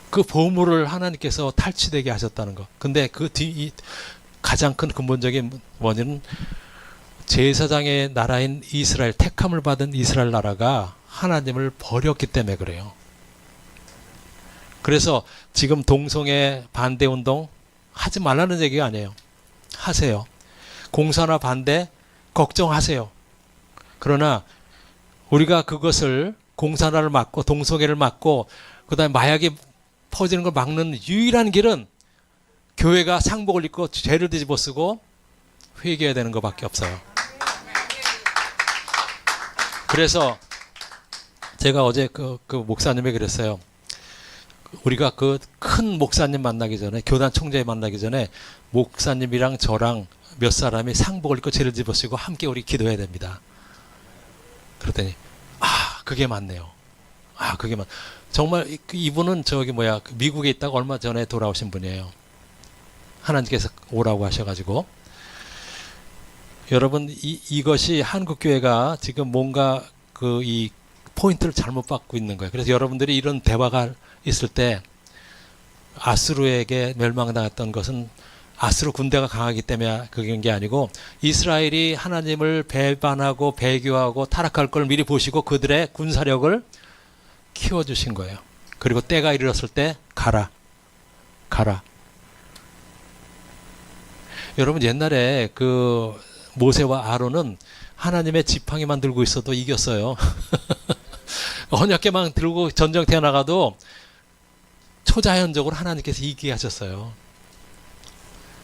그 보물을 하나님께서 탈취되게 하셨다는 거. 근데 가장 큰 근본적인 원인은 제사장의 나라인 이스라엘, 택함을 받은 이스라엘 나라가 하나님을 버렸기 때문에 그래요. 그래서 지금 동성애 반대 운동 하지 말라는 얘기가 아니에요. 하세요. 공산화 반대 걱정하세요. 그러나 우리가 그것을 공산화를 막고 동성애를 막고 그다음에 마약이 퍼지는 걸 막는 유일한 길은 교회가 상복을 입고 죄를 뒤집어 쓰고 회개해야 되는 것밖에 없어요. 그래서 제가 어제 그 목사님이 그랬어요. 우리가 그 큰 목사님 만나기 전에, 교단 총재 만나기 전에 목사님이랑 저랑 몇 사람이 상복을 입고 죄를 집어쓰고 함께 우리 기도해야 됩니다. 그랬더니 그게 맞네요. 그게 정말 이분은 미국에 있다가 얼마 전에 돌아오신 분이에요. 하나님께서 오라고 하셔가지고. 여러분 이것이 한국교회가 지금 뭔가 이 포인트를 잘못 받고 있는 거예요. 그래서 여러분들이 이런 대화가 있을 때 아수르에게 멸망당했던 것은 아수르 군대가 강하기 때문에 그런 게 아니고 이스라엘이 하나님을 배반하고 배교하고 타락할 걸 미리 보시고 그들의 군사력을 키워주신 거예요. 그리고 때가 이르렀을 때 가라. 여러분 옛날에 모세와 아론은 하나님의 지팡이만 들고 있어도 이겼어요. 언약궤만 들고 전쟁터에 나가도 초자연적으로 하나님께서 이기게 하셨어요.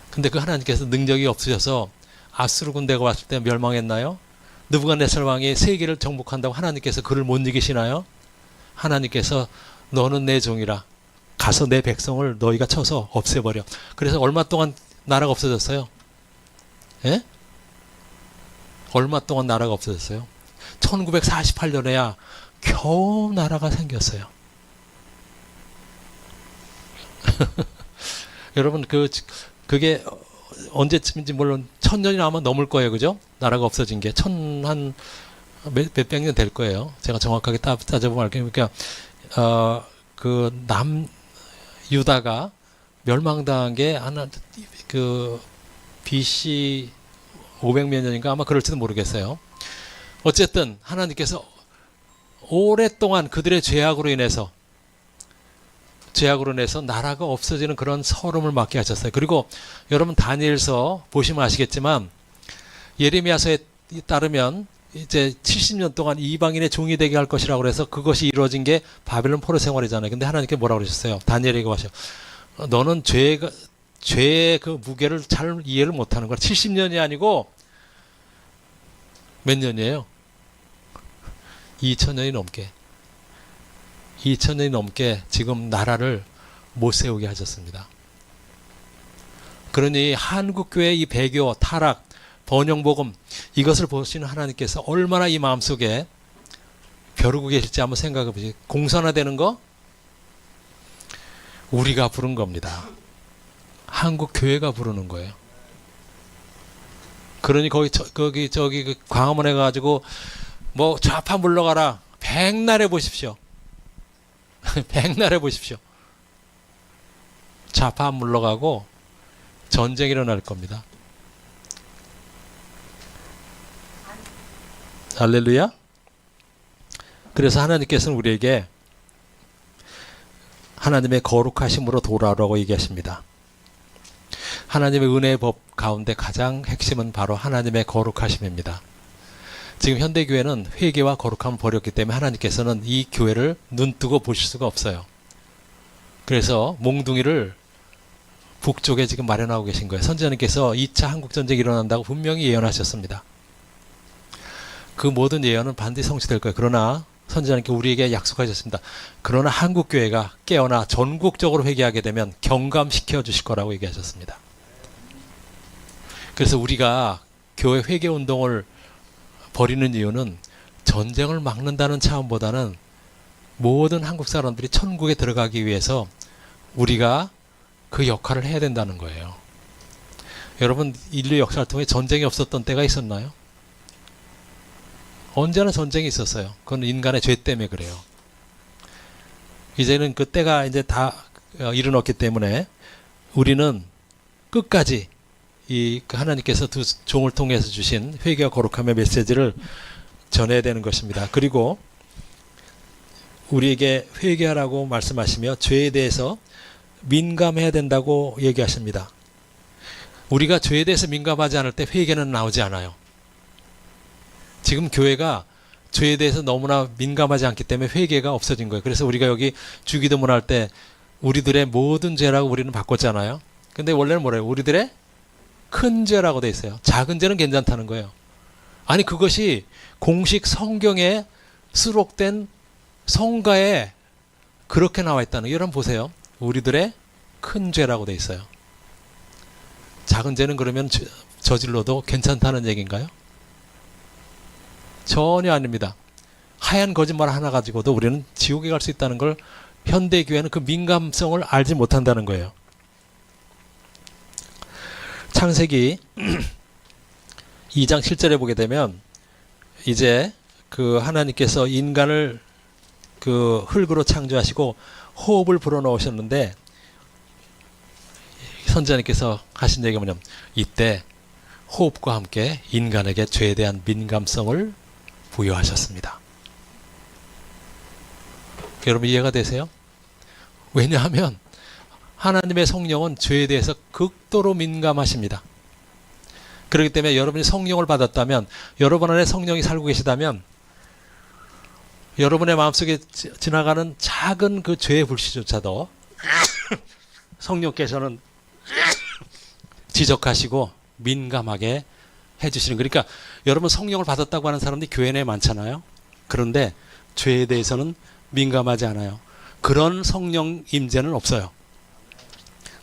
근데 그 하나님께서 능력이 없으셔서 아수르 군대가 왔을 때 멸망했나요? 느부갓네살 왕이 세계를 정복한다고 하나님께서 그를 못 이기시나요? 하나님께서 너는 내 종이라 가서 내 백성을 너희가 쳐서 없애버려. 그래서 얼마 동안 나라가 없어졌어요? 예? 얼마 동안 나라가 없어졌어요? 1948년에야 겨우 나라가 생겼어요. 여러분 그게 언제쯤인지 물론 1000년이 아마 넘을 거예요, 그죠? 나라가 없어진 게 한 몇백 년 될 거예요. 제가 정확하게 따져보면 알게요. 그러니까 그 유다가 멸망당한 게 하나 그 BC 500몇 년인가 아마 그럴지도 모르겠어요. 어쨌든 하나님께서 오랫동안 그들의 죄악으로 인해서 나라가 없어지는 그런 서름을 맞게 하셨어요. 그리고 여러분 다니엘서 보시면 아시겠지만 예레미야서에 따르면 이제 70년 동안 이방인의 종이 되게 할 것이라고 그래서 그것이 이루어진 게 바벨론 포로 생활이잖아요. 근데 하나님께 뭐라고 그러셨어요? 다니엘에게 하셔. 너는 죄의 그 무게를 잘 이해를 못하는 거야. 70년이 아니고 몇 년이에요? 2000년이 넘게. 2000년이 넘게 지금 나라를 못 세우게 하셨습니다. 그러니 한국교회의 이 배교, 타락, 번영복음 이것을 보시는 하나님께서 얼마나 이 마음속에 벼르고 계실지 한번 생각해 보세요. 공산화되는 거 우리가 부른 겁니다. 한국교회가 부르는 거예요. 그러니 거기 그 광화문에 가지고 뭐 좌파 물러가라. 백날해 보십시오. 백날해 보십시오. 좌파 물러가고 전쟁이 일어날 겁니다. 할렐루야. 그래서 하나님께서는 우리에게 하나님의 거룩하심으로 돌아오라고 얘기하십니다. 하나님의 은혜의 법 가운데 가장 핵심은 바로 하나님의 거룩하심입니다. 지금 현대교회는 회개와 거룩함을 버렸기 때문에 하나님께서는 이 교회를 눈뜨고 보실 수가 없어요. 그래서 몽둥이를 북쪽에 지금 마련하고 계신 거예요. 선지자님께서 2차 한국전쟁이 일어난다고 분명히 예언하셨습니다. 그 모든 예언은 반드시 성취될 거예요. 그러나 선지자님께 우리에게 약속하셨습니다. 그러나 한국교회가 깨어나 전국적으로 회개하게 되면 경감시켜 주실 거라고 얘기하셨습니다. 그래서 우리가 교회 회개운동을 벌이는 이유는 전쟁을 막는다는 차원보다는 모든 한국 사람들이 천국에 들어가기 위해서 우리가 그 역할을 해야 된다는 거예요. 여러분 인류 역사를 통해 전쟁이 없었던 때가 있었나요? 언제나 전쟁이 있었어요. 그건 인간의 죄 때문에 그래요. 이제는 그 때가 이제 다 이르렀기 때문에 우리는 끝까지 이 하나님께서 두 종을 통해서 주신 회개와 거룩함의 메시지를 전해야 되는 것입니다. 그리고 우리에게 회개하라고 말씀하시며 죄에 대해서 민감해야 된다고 얘기하십니다. 우리가 죄에 대해서 민감하지 않을 때 회개는 나오지 않아요. 지금 교회가 죄에 대해서 너무나 민감하지 않기 때문에 회개가 없어진 거예요. 그래서 우리가 여기 주기도문 할 때 우리들의 모든 죄라고 우리는 바꿨잖아요. 근데 원래는 뭐래요? 우리들의 큰 죄라고 돼 있어요. 작은 죄는 괜찮다는 거예요. 아니 그것이 공식 성경에 수록된 성가에 그렇게 나와 있다는 거예요. 여러분 보세요. 우리들의 큰 죄라고 돼 있어요. 작은 죄는 그러면 저질러도 괜찮다는 얘기인가요? 전혀 아닙니다. 하얀 거짓말 하나 가지고도 우리는 지옥에 갈 수 있다는 걸 현대교회는 그 민감성을 알지 못한다는 거예요. 창세기 2장 7절에 보게 되면 이제 그 하나님께서 인간을 그 흙으로 창조하시고 호흡을 불어넣으셨는데 선지자님께서 하신 얘기가 뭐냐면 이때 호흡과 함께 인간에게 죄에 대한 민감성을 부여하셨습니다. 여러분 이해가 되세요? 왜냐하면 하나님의 성령은 죄에 대해서 극도로 민감하십니다. 그렇기 때문에 여러분이 성령을 받았다면, 여러분 안에 성령이 살고 계시다면 여러분의 마음속에 지나가는 작은 그 죄의 불씨조차도 성령께서는 지적하시고 민감하게 해주시는. 그러니까 여러분 성령을 받았다고 하는 사람들이 교회 내에 많잖아요. 그런데 죄에 대해서는 민감하지 않아요. 그런 성령 임재는 없어요.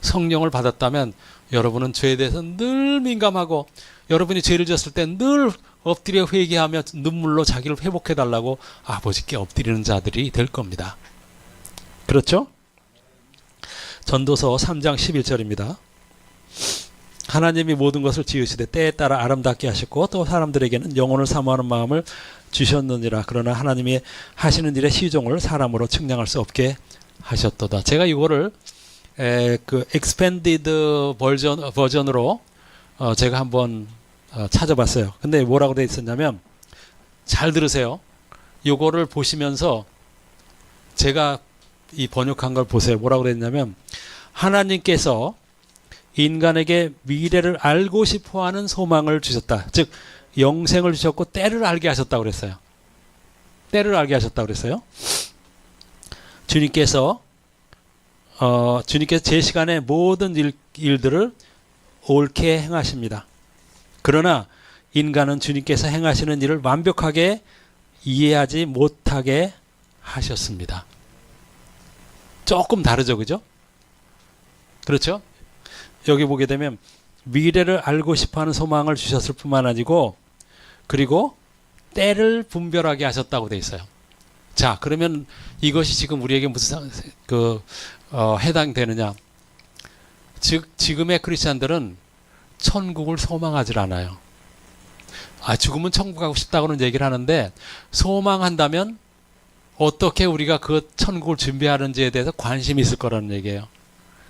성령을 받았다면 여러분은 죄에 대해서 늘 민감하고, 여러분이 죄를 지었을 때 늘 엎드려 회개하며 눈물로 자기를 회복해 달라고 아버지께 엎드리는 자들이 될 겁니다. 그렇죠? 전도서 3장 11절입니다. 하나님이 모든 것을 지으시되 때에 따라 아름답게 하셨고 또 사람들에게는 영혼을 사모하는 마음을 주셨느니라. 그러나 하나님이 하시는 일의 시종을 사람으로 측량할 수 없게 하셨도다. 제가 이거를 그 expanded 버전으로 제가 한번 찾아봤어요. 근데 뭐라고 되어 있었냐면, 잘 들으세요. 이거를 보시면서 제가 이 번역한 걸 보세요. 뭐라고 되어 있냐면, 하나님께서 인간에게 미래를 알고 싶어하는 소망을 주셨다. 즉 영생을 주셨고 때를 알게 하셨다고 그랬어요. 때를 알게 하셨다고 그랬어요. 주님께서 제 시간에 모든 일들을 옳게 행하십니다. 그러나 인간은 주님께서 행하시는 일을 완벽하게 이해하지 못하게 하셨습니다. 조금 다르죠, 그죠? 그렇죠? 여기 보게 되면 미래를 알고 싶어하는 소망을 주셨을 뿐만 아니고, 그리고 때를 분별하게 하셨다고 돼 있어요. 자, 그러면 이것이 지금 우리에게 무슨 해당되느냐? 즉 지금의 크리스찬들은 천국을 소망하지 않아요. 죽으면 천국 가고 싶다고는 얘기를 하는데, 소망한다면 어떻게 우리가 그 천국을 준비하는지에 대해서 관심이 있을 거라는 얘기예요.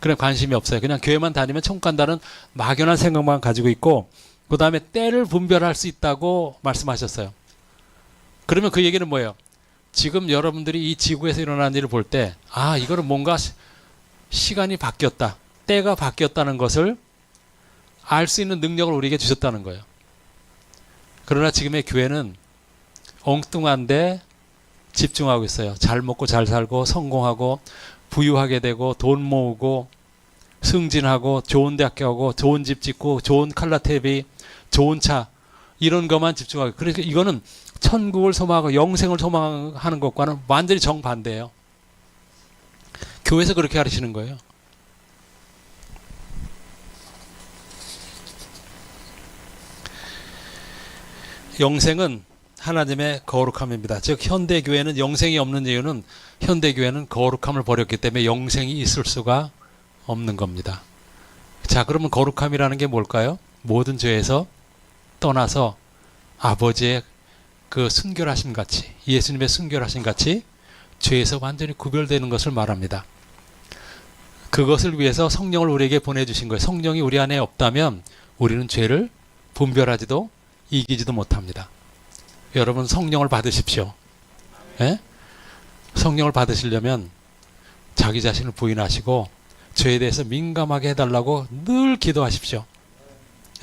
그냥 관심이 없어요. 그냥 교회만 다니면 천국 간다는 막연한 생각만 가지고 있고, 그 다음에 때를 분별할 수 있다고 말씀하셨어요. 그러면 그 얘기는 뭐예요? 지금 여러분들이 이 지구에서 일어나는 일을 볼 때, 이거는 뭔가 시간이 바뀌었다, 때가 바뀌었다는 것을 알 수 있는 능력을 우리에게 주셨다는 거예요. 그러나 지금의 교회는 엉뚱한데 집중하고 있어요. 잘 먹고 잘 살고 성공하고 부유하게 되고 돈 모으고 승진하고 좋은 대학 가고 좋은 집 짓고 좋은 칼라 TV, 좋은 차, 이런 것만 집중하고. 그러니까 이거는 천국을 소망하고 영생을 소망하는 것과는 완전히 정반대예요. 교회에서 그렇게 가르치는 거예요. 영생은 하나님의 거룩함입니다. 즉 현대교회는 영생이 없는 이유는, 현대교회는 거룩함을 버렸기 때문에 영생이 있을 수가 없는 겁니다. 자, 그러면 거룩함이라는 게 뭘까요? 모든 죄에서 떠나서 아버지의 그 순결하심 같이, 예수님의 순결하심 같이 죄에서 완전히 구별되는 것을 말합니다. 그것을 위해서 성령을 우리에게 보내주신 거예요. 성령이 우리 안에 없다면 우리는 죄를 분별하지도 이기지도 못합니다. 여러분 성령을 받으십시오. 예? 성령을 받으시려면 자기 자신을 부인하시고 죄에 대해서 민감하게 해달라고 늘 기도하십시오.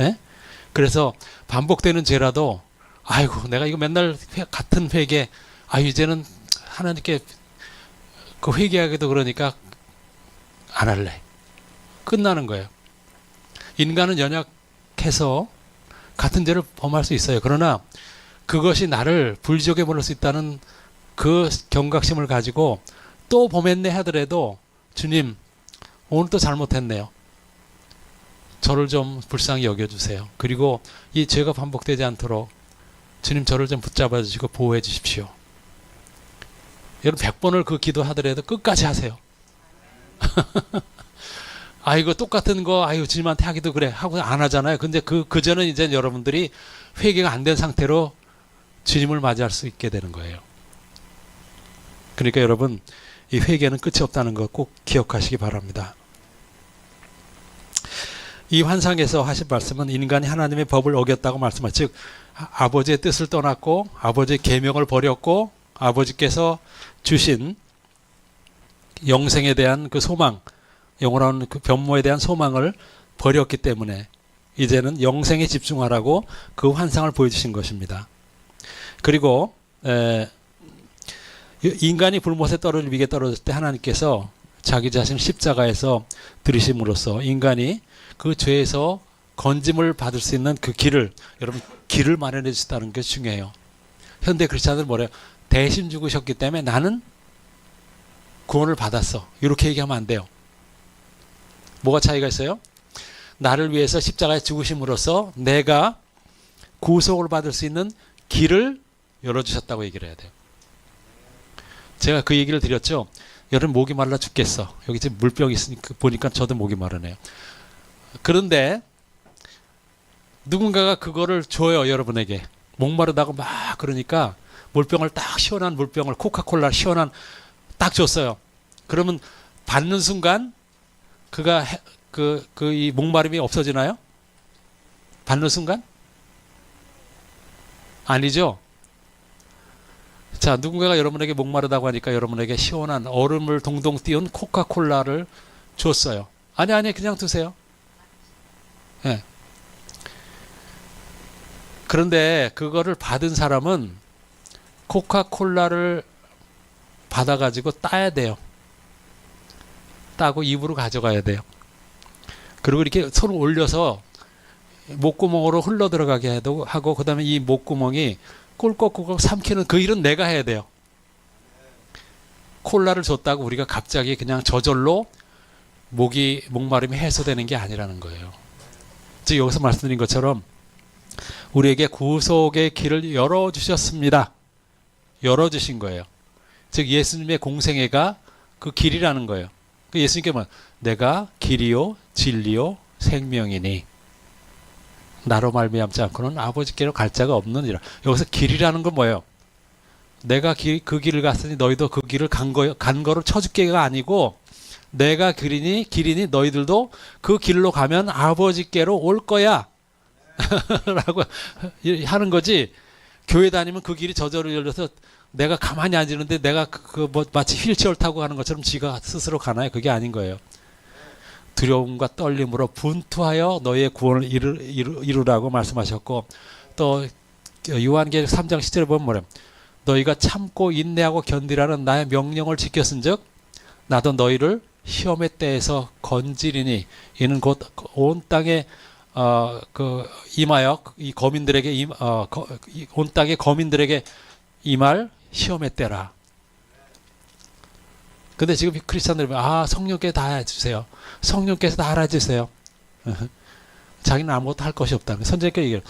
예? 그래서 반복되는 죄라도, 아이고 내가 이거 맨날 같은 회개, 이제는 하나님께 그 회개하기도 그러니까 안 할래. 끝나는 거예요. 인간은 연약해서 같은 죄를 범할 수 있어요. 그러나 그것이 나를 불지옥에 보낼 수 있다는 그 경각심을 가지고 또 범했네 하더라도, 주님 오늘 또 잘못했네요, 저를 좀 불쌍히 여겨주세요. 그리고 이 죄가 반복되지 않도록 주님 저를 좀 붙잡아 주시고 보호해 주십시오. 여러분 100번을 그 기도하더라도 끝까지 하세요. 이거 똑같은 거 주님한테 하기도 그래 하고 안 하잖아요. 근데 그전은 이제 여러분들이 회개가 안 된 상태로 주님을 맞이할 수 있게 되는 거예요. 그러니까 여러분 이 회개는 끝이 없다는 거 꼭 기억하시기 바랍니다. 이 환상에서 하신 말씀은 인간이 하나님의 법을 어겼다고 말씀하죠. 즉 아버지의 뜻을 떠났고 아버지의 계명을 버렸고 아버지께서 주신 영생에 대한 그 소망, 영원한 그 변모에 대한 소망을 버렸기 때문에 이제는 영생에 집중하라고 그 환상을 보여주신 것입니다. 그리고 인간이 불못에 떨어질 위기에 떨어졌을 때 하나님께서 자기 자신을 십자가에서 들이심으로써 인간이 그 죄에서 건짐을 받을 수 있는 그 길을, 여러분, 길을 마련해 주셨다는 게 중요해요. 현대 크리스찬들 뭐래요? 대신 죽으셨기 때문에 나는 구원을 받았어. 이렇게 얘기하면 안 돼요. 뭐가 차이가 있어요? 나를 위해서 십자가에 죽으심으로써 내가 구속을 받을 수 있는 길을 열어주셨다고 얘기를 해야 돼요. 제가 그 얘기를 드렸죠. 여러분 목이 말라 죽겠어. 여기 지금 물병이 있으니까 보니까 저도 목이 마르네요. 그런데 누군가가 그거를 줘요, 여러분에게. 목마르다고 막 그러니까 물병을 딱 시원한 물병을 코카콜라 시원한 딱 줬어요. 그러면 받는 순간 그가 이 목마름이 없어지나요? 받는 순간? 아니죠. 자, 누군가가 여러분에게 목마르다고 하니까 여러분에게 시원한 얼음을 동동 띄운 코카콜라를 줬어요. 아니 그냥 드세요. 네. 그런데 그거를 받은 사람은 코카콜라를 받아가지고 따야 돼요. 따고 입으로 가져가야 돼요. 그리고 이렇게 손을 올려서 목구멍으로 흘러 들어가게 하고 그 다음에 이 목구멍이 꿀꺽꿀꺽 삼키는 그 일은 내가 해야 돼요. 콜라를 줬다고 우리가 갑자기 그냥 저절로 목마름이 해소되는 게 아니라는 거예요. 즉 여기서 말씀드린 것처럼 우리에게 구속의 길을 열어주셨습니다. 열어주신 거예요. 즉 예수님의 공생애가 그 길이라는 거예요. 예수님께 뭐 내가 길이요 진리요 생명이니 나로 말미암지 않고는 아버지께로 갈 자가 없느니라. 여기서 길이라는 건 뭐예요? 내가 그 길을 갔으니 너희도 그 길을 간 거를 쳐줄게가 아니고 내가 길이니 너희들도 그 길로 가면 아버지께로 올 거야 라고 하는 거지. 교회 다니면 그 길이 저절로 열려서 내가 가만히 앉는데 내가 뭐 마치 휠체어를 타고 가는 것처럼 지가 스스로 가나요? 그게 아닌 거예요. 두려움과 떨림으로 분투하여 너희의 구원을 이루라고 말씀하셨고, 또 요한계시록 3장 10절에 보면 뭐래요? 너희가 참고 인내하고 견디라는 나의 명령을 지켰은즉 나도 너희를 시험의 때에서 건지리니 이는 곧 온 땅에 임하여 이 거민들에게 온 땅의 거민들에게 임할 시험의 때라. 근데 지금 크리스찬들이 성령께 다 해주세요. 성령께서 다 알아주세요. 자기는 아무것도 할 것이 없다는 거예요. 선생님께 얘기해요.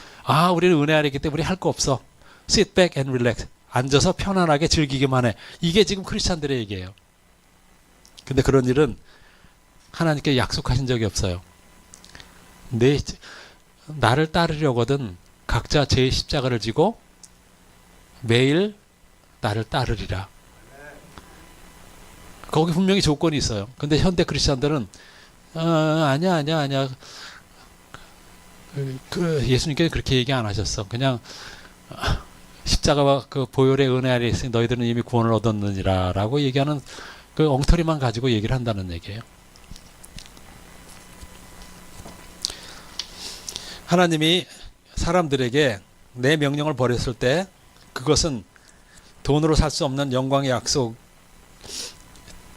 우리는 은혜 아래이기 때문에 우리 할 거 없어. Sit back and relax. 앉아서 편안하게 즐기기만 해. 이게 지금 크리스찬들의 얘기예요. 근데 그런 일은 하나님께 약속하신 적이 없어요. 나를 따르려거든 각자 제 십자가를 지고 매일 나를 따르리라. 거기 분명히 조건이 있어요. 근데 현대 크리스찬들은 아니야. 예수님께서 그렇게 얘기 안 하셨어. 그냥 십자가와 그 보혈의 은혜 아래 있으니 너희들은 이미 구원을 얻었느니라 라고 얘기하는 그 엉터리만 가지고 얘기를 한다는 얘기예요. 하나님이 사람들에게 내 명령을 버렸을 때 그것은 돈으로 살 수 없는 영광의 약속.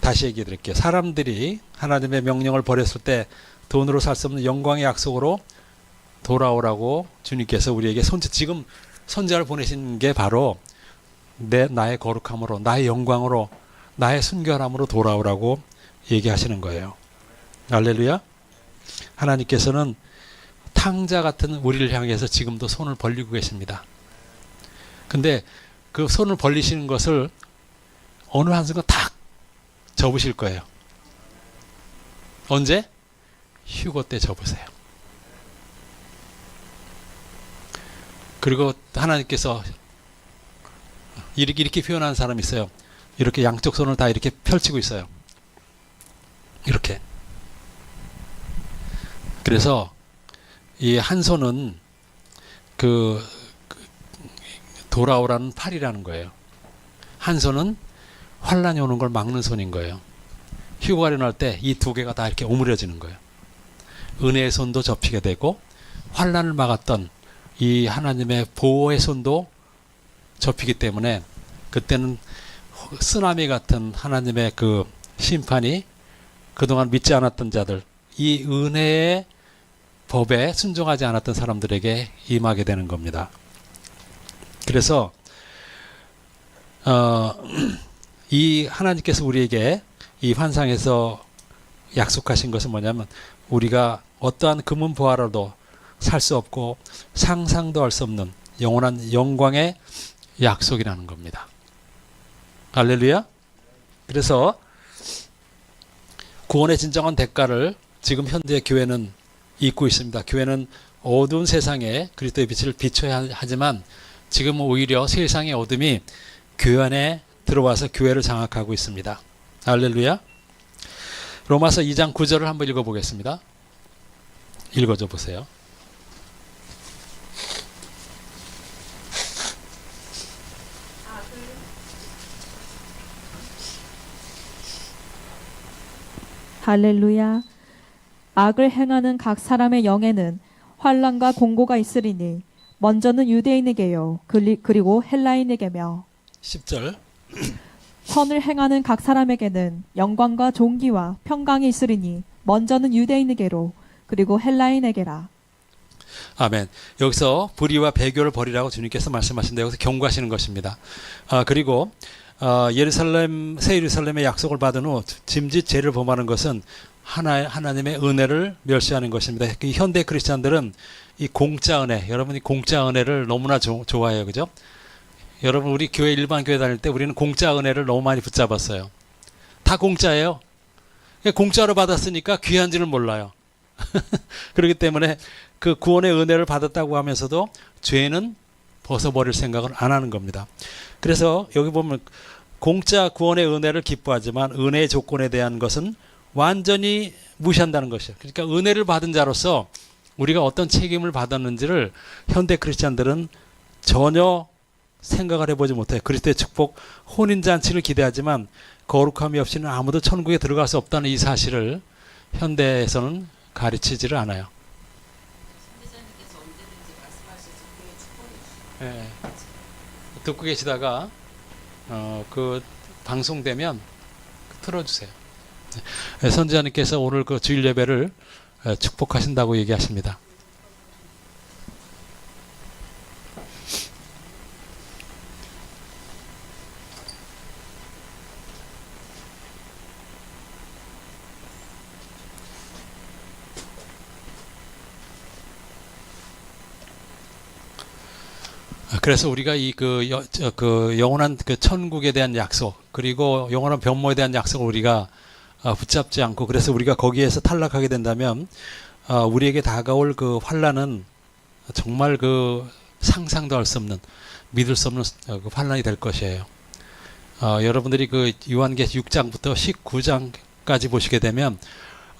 다시 얘기해 드릴게요. 사람들이 하나님의 명령을 버렸을 때 돈으로 살 수 없는 영광의 약속으로 돌아오라고 주님께서 우리에게 지금 선지자를 보내신 게 바로 나의 거룩함으로, 나의 영광으로, 나의 순결함으로 돌아오라고 얘기하시는 거예요. 할렐루야. 하나님께서는 탕자 같은 우리를 향해서 지금도 손을 벌리고 계십니다. 근데 그 손을 벌리시는 것을 어느 한순간 탁 접으실 거예요. 언제? 휴거 때 접으세요. 그리고 하나님께서 이렇게 표현하는 사람이 있어요. 이렇게 양쪽 손을 다 이렇게 펼치고 있어요. 이렇게. 그래서 이 한 손은 돌아오라는 팔이라는 거예요. 한 손은 환란이 오는 걸 막는 손인 거예요. 휴거가 일어날 때 이 두 개가 다 이렇게 오므려지는 거예요. 은혜의 손도 접히게 되고 환란을 막았던 이 하나님의 보호의 손도 접히기 때문에 그때는 쓰나미 같은 하나님의 그 심판이 그동안 믿지 않았던 자들, 이 은혜의 법에 순종하지 않았던 사람들에게 임하게 되는 겁니다. 그래서 이 하나님께서 우리에게 이 환상에서 약속하신 것은 뭐냐면 우리가 어떠한 금은 보화로도 살 수 없고 상상도 할 수 없는 영원한 영광의 약속이라는 겁니다. 할렐루야. 그래서 구원의 진정한 대가를 지금 현대 교회는 잊고 있습니다. 교회는 어두운 세상에 그리스도의 빛을 비춰야 하지만 지금 오히려 세상의 어둠이 교회 안에 들어와서 교회를 장악하고 있습니다. 할렐루야. 로마서 2장 9절을 한번 읽어보겠습니다. 읽어줘 보세요. 할렐루야. 악을 행하는 각 사람의 영에는 환난과 공고가 있으리니 먼저는 유대인에게요 그리고 헬라인에게며 10절. 선을 행하는 각 사람에게는 영광과 존귀와 평강이 있으리니 먼저는 유대인에게로 그리고 헬라인에게라. 아멘. 여기서 불의와 배교를 버리라고 주님께서 말씀하신데 여기서 경고하시는 것입니다. 그리고 새 예루살렘의 약속을 받은 후 짐짓 죄를 범하는 것은 하나님의 은혜를 멸시하는 것입니다. 현대 크리스찬들은 이 공짜 은혜, 여러분이 공짜 은혜를 너무나 좋아해요. 그죠? 여러분 우리 교회 일반 교회 다닐 때 우리는 공짜 은혜를 너무 많이 붙잡았어요. 다 공짜예요. 공짜로 받았으니까 귀한지를 몰라요. 그렇기 때문에 그 구원의 은혜를 받았다고 하면서도 죄는 벗어버릴 생각을 안 하는 겁니다. 그래서 여기 보면 공짜 구원의 은혜를 기뻐하지만 은혜의 조건에 대한 것은 완전히 무시한다는 것이에요. 그러니까 은혜를 받은 자로서 우리가 어떤 책임을 받았는지를 현대 크리스찬들은 전혀 생각을 해보지 못해요. 그리스도의 축복 혼인잔치를 기대하지만 거룩함이 없이는 아무도 천국에 들어갈 수 없다는 이 사실을 현대에서는 가르치지를 않아요. 네. 듣고 계시다가 그 방송되면 틀어주세요. 네. 선지자님께서 오늘 그 주일 예배를 축복하신다고 얘기하십니다. 그래서 우리가 그 영원한 그 천국에 대한 약속 그리고 영원한 변모에 대한 약속을 우리가 붙잡지 않고 그래서 우리가 거기에서 탈락하게 된다면 우리에게 다가올 그 환난은 정말 그 상상도 할 수 없는 믿을 수 없는 그 환난이 될 것이에요. 여러분들이 그 요한계시 6장부터 19장까지 보시게 되면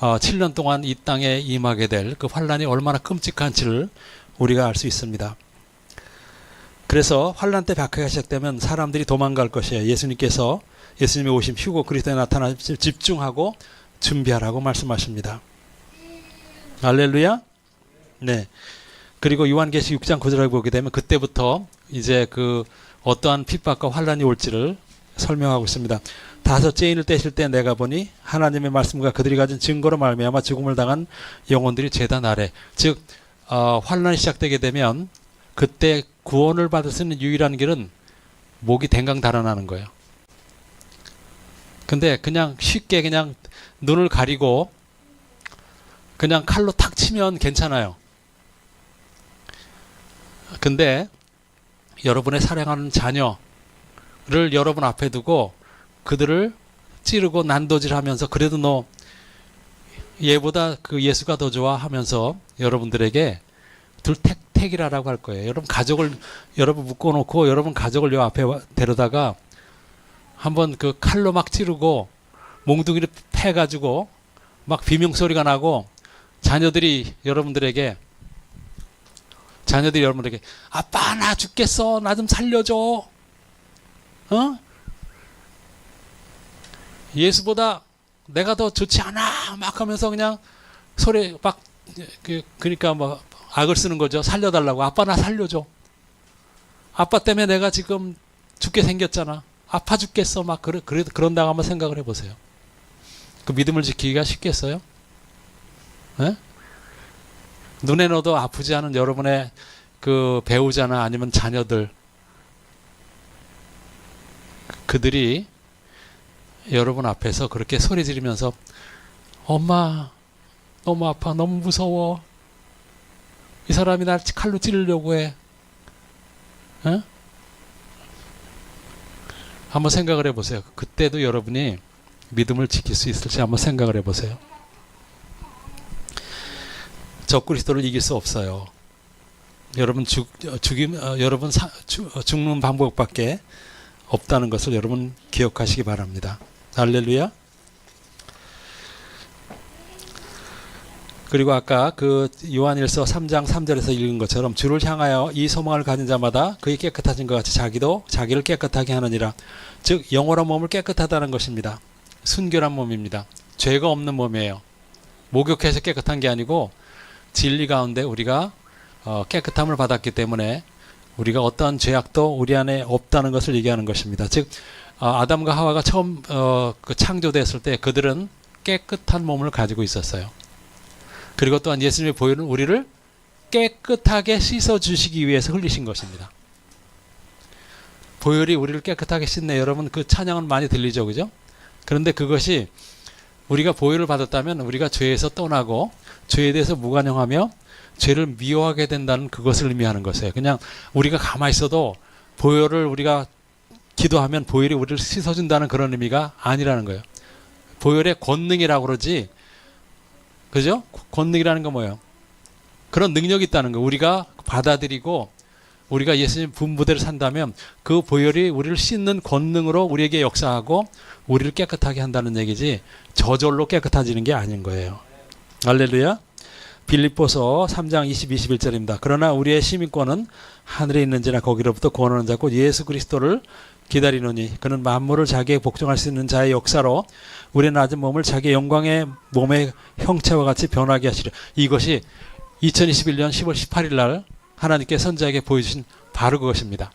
7년 동안 이 땅에 임하게 될 그 환난이 얼마나 끔찍한지를 우리가 알 수 있습니다. 그래서 환난 때 박해가 시작되면 사람들이 도망갈 것이에요. 예수님의 오심 휴고 그리스도에 나타나 집중하고 준비하라고 말씀하십니다. 할렐루야. 네. 그리고 요한계시 6장 9절을 보게 되면 그때부터 이제 그 어떠한 핍박과 환난이 올지를 설명하고 있습니다. 다섯 째인을 떼실 때 내가 보니 하나님의 말씀과 그들이 가진 증거로 말미암아 죽음을 당한 영혼들이 제단 아래 즉 환난이 시작되게 되면 그때 구원을 받을 수 있는 유일한 길은 목이 댕강 달아나는 거예요. 근데 그냥 쉽게 그냥 눈을 가리고 그냥 칼로 탁 치면 괜찮아요. 근데 여러분의 사랑하는 자녀를 여러분 앞에 두고 그들을 찌르고 난도질하면서 그래도 너 얘보다 그 예수가 더 좋아 하면서 여러분들에게 택이라고 할 거예요. 여러분 묶어놓고 여러분 가족을 요 앞에 데려다가 한번 그 칼로 막 찌르고 몽둥이를 패가지고 막 비명소리가 나고 자녀들이 여러분들에게 아빠 나 죽겠어 나 좀 살려줘 예수보다 내가 더 좋지 않아 막 하면서 그냥 소리 막 그러니까 뭐 악을 쓰는 거죠. 살려달라고. 아빠 나 살려줘. 아빠 때문에 내가 지금 죽게 생겼잖아. 아파 죽겠어. 막 그런다고 한번 생각을 해보세요. 그 믿음을 지키기가 쉽겠어요? 예? 눈에 넣어도 아프지 않은 여러분의 그 배우자나 아니면 자녀들, 그들이 여러분 앞에서 그렇게 소리 지르면서 엄마 너무 아파, 너무 무서워, 이 사람이 날 칼로 찌르려고 해. 에? 한번 생각을 해보세요. 그때도 여러분이 믿음을 지킬 수 있을지 한번 생각을 해보세요. 적그리스도를 이길 수 없어요. 여러분 죽는 방법밖에 없다는 것을 여러분 기억하시기 바랍니다. 할렐루야. 그리고 아까 그 요한일서 3장 3절에서 읽은 것처럼 주를 향하여 이 소망을 가진 자마다 그의 깨끗하신 것 같이 자기도 자기를 깨끗하게 하느니라. 즉 영혼과 몸을 깨끗하다는 것입니다. 순결한 몸입니다. 죄가 없는 몸이에요. 목욕해서 깨끗한 게 아니고 진리 가운데 우리가 깨끗함을 받았기 때문에 우리가 어떠한 죄악도 우리 안에 없다는 것을 얘기하는 것입니다. 즉 아담과 하와가 처음 그 창조됐을 때 그들은 깨끗한 몸을 가지고 있었어요. 그리고 또한 예수님의 보혈은 우리를 깨끗하게 씻어주시기 위해서 흘리신 것입니다. 보혈이 우리를 깨끗하게 씻네. 여러분 그 찬양은 많이 들리죠, 그죠? 그런데 그것이 우리가 보혈을 받았다면 우리가 죄에서 떠나고 죄에 대해서 무관용하며 죄를 미워하게 된다는 그것을 의미하는 것이에요. 그냥 우리가 가만히 있어도 보혈을 우리가 기도하면 보혈이 우리를 씻어준다는 그런 의미가 아니라는 거예요. 보혈의 권능이라고 그러지, 그죠? 권능이라는 건 뭐예요? 그런 능력이 있다는 거. 우리가 받아들이고 우리가 예수님 분부대로 산다면 그 보혈이 우리를 씻는 권능으로 우리에게 역사하고 우리를 깨끗하게 한다는 얘기지 저절로 깨끗해지는 게 아닌 거예요. 할렐루야. 빌립보서 3장 20, 21절입니다. 그러나 우리의 시민권은 하늘에 있는지나 거기로부터 구원하는 자고 예수 그리스도를 기다리노니 그는 만물을 자기에 복종할 수 있는 자의 역사로 우리의 낮은 몸을 자기의 영광의 몸의 형체와 같이 변하게 하시려. 이것이 2021년 10월 18일 날 하나님께 선지자에게 보여주신 바로 그것입니다.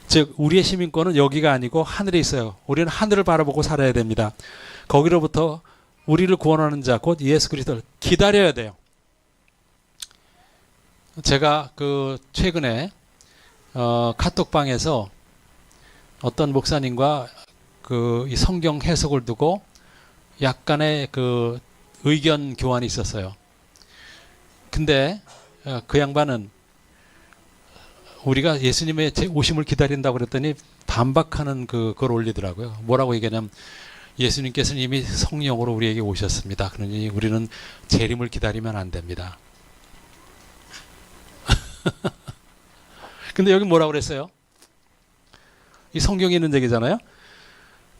즉 우리의 시민권은 여기가 아니고 하늘에 있어요. 우리는 하늘을 바라보고 살아야 됩니다. 거기로부터 우리를 구원하는 자 곧 예수 그리스도를 기다려야 돼요. 제가 그 최근에 카톡방에서 어떤 목사님과 그 이 성경 해석을 두고 약간의 그 의견 교환이 있었어요. 근데 그 양반은 우리가 예수님의 오심을 기다린다고 그랬더니 반박하는 그걸 올리더라고요. 뭐라고 얘기하냐면 예수님께서는 이미 성령으로 우리에게 오셨습니다. 그러니 우리는 재림을 기다리면 안 됩니다. 근데 여기 뭐라고 그랬어요? 이 성경에 있는 얘기잖아요.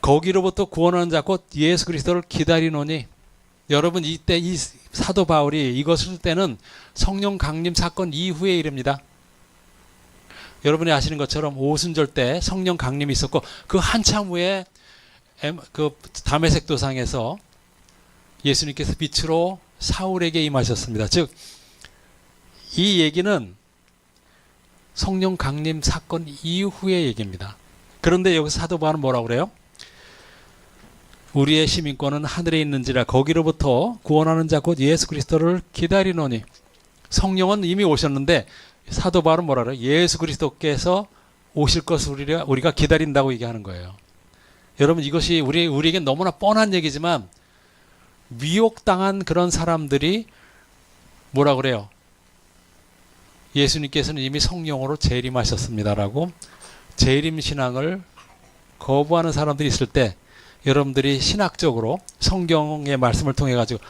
거기로부터 구원하는 자 곧 예수 그리스도를 기다리노니. 여러분 이때 이 사도 바울이 이것을 쓸 때는 성령 강림 사건 이후의 일입니다. 여러분이 아시는 것처럼 오순절 때 성령 강림이 있었고 그 한참 후에 그 다메섹 도상에서 예수님께서 빛으로 사울에게 임하셨습니다. 즉 이 얘기는 성령 강림 사건 이후의 얘기입니다. 그런데 여기서 사도 바울은 뭐라고 그래요? 우리의 시민권은 하늘에 있는지라 거기로부터 구원하는 자 곧 예수 그리스도를 기다리노니. 성령은 이미 오셨는데 사도 바울은 뭐라 그래요? 예수 그리스도께서 오실 것을 우리가 기다린다고 얘기하는 거예요. 여러분 이것이 우리에게 너무나 뻔한 얘기지만 미혹당한 그런 사람들이 뭐라 그래요? 예수님께서는 이미 성령으로 재림하셨습니다라고 재림신앙을 거부하는 사람들이 있을 때 여러분들이 신학적으로 성경의 말씀을 통해 가지고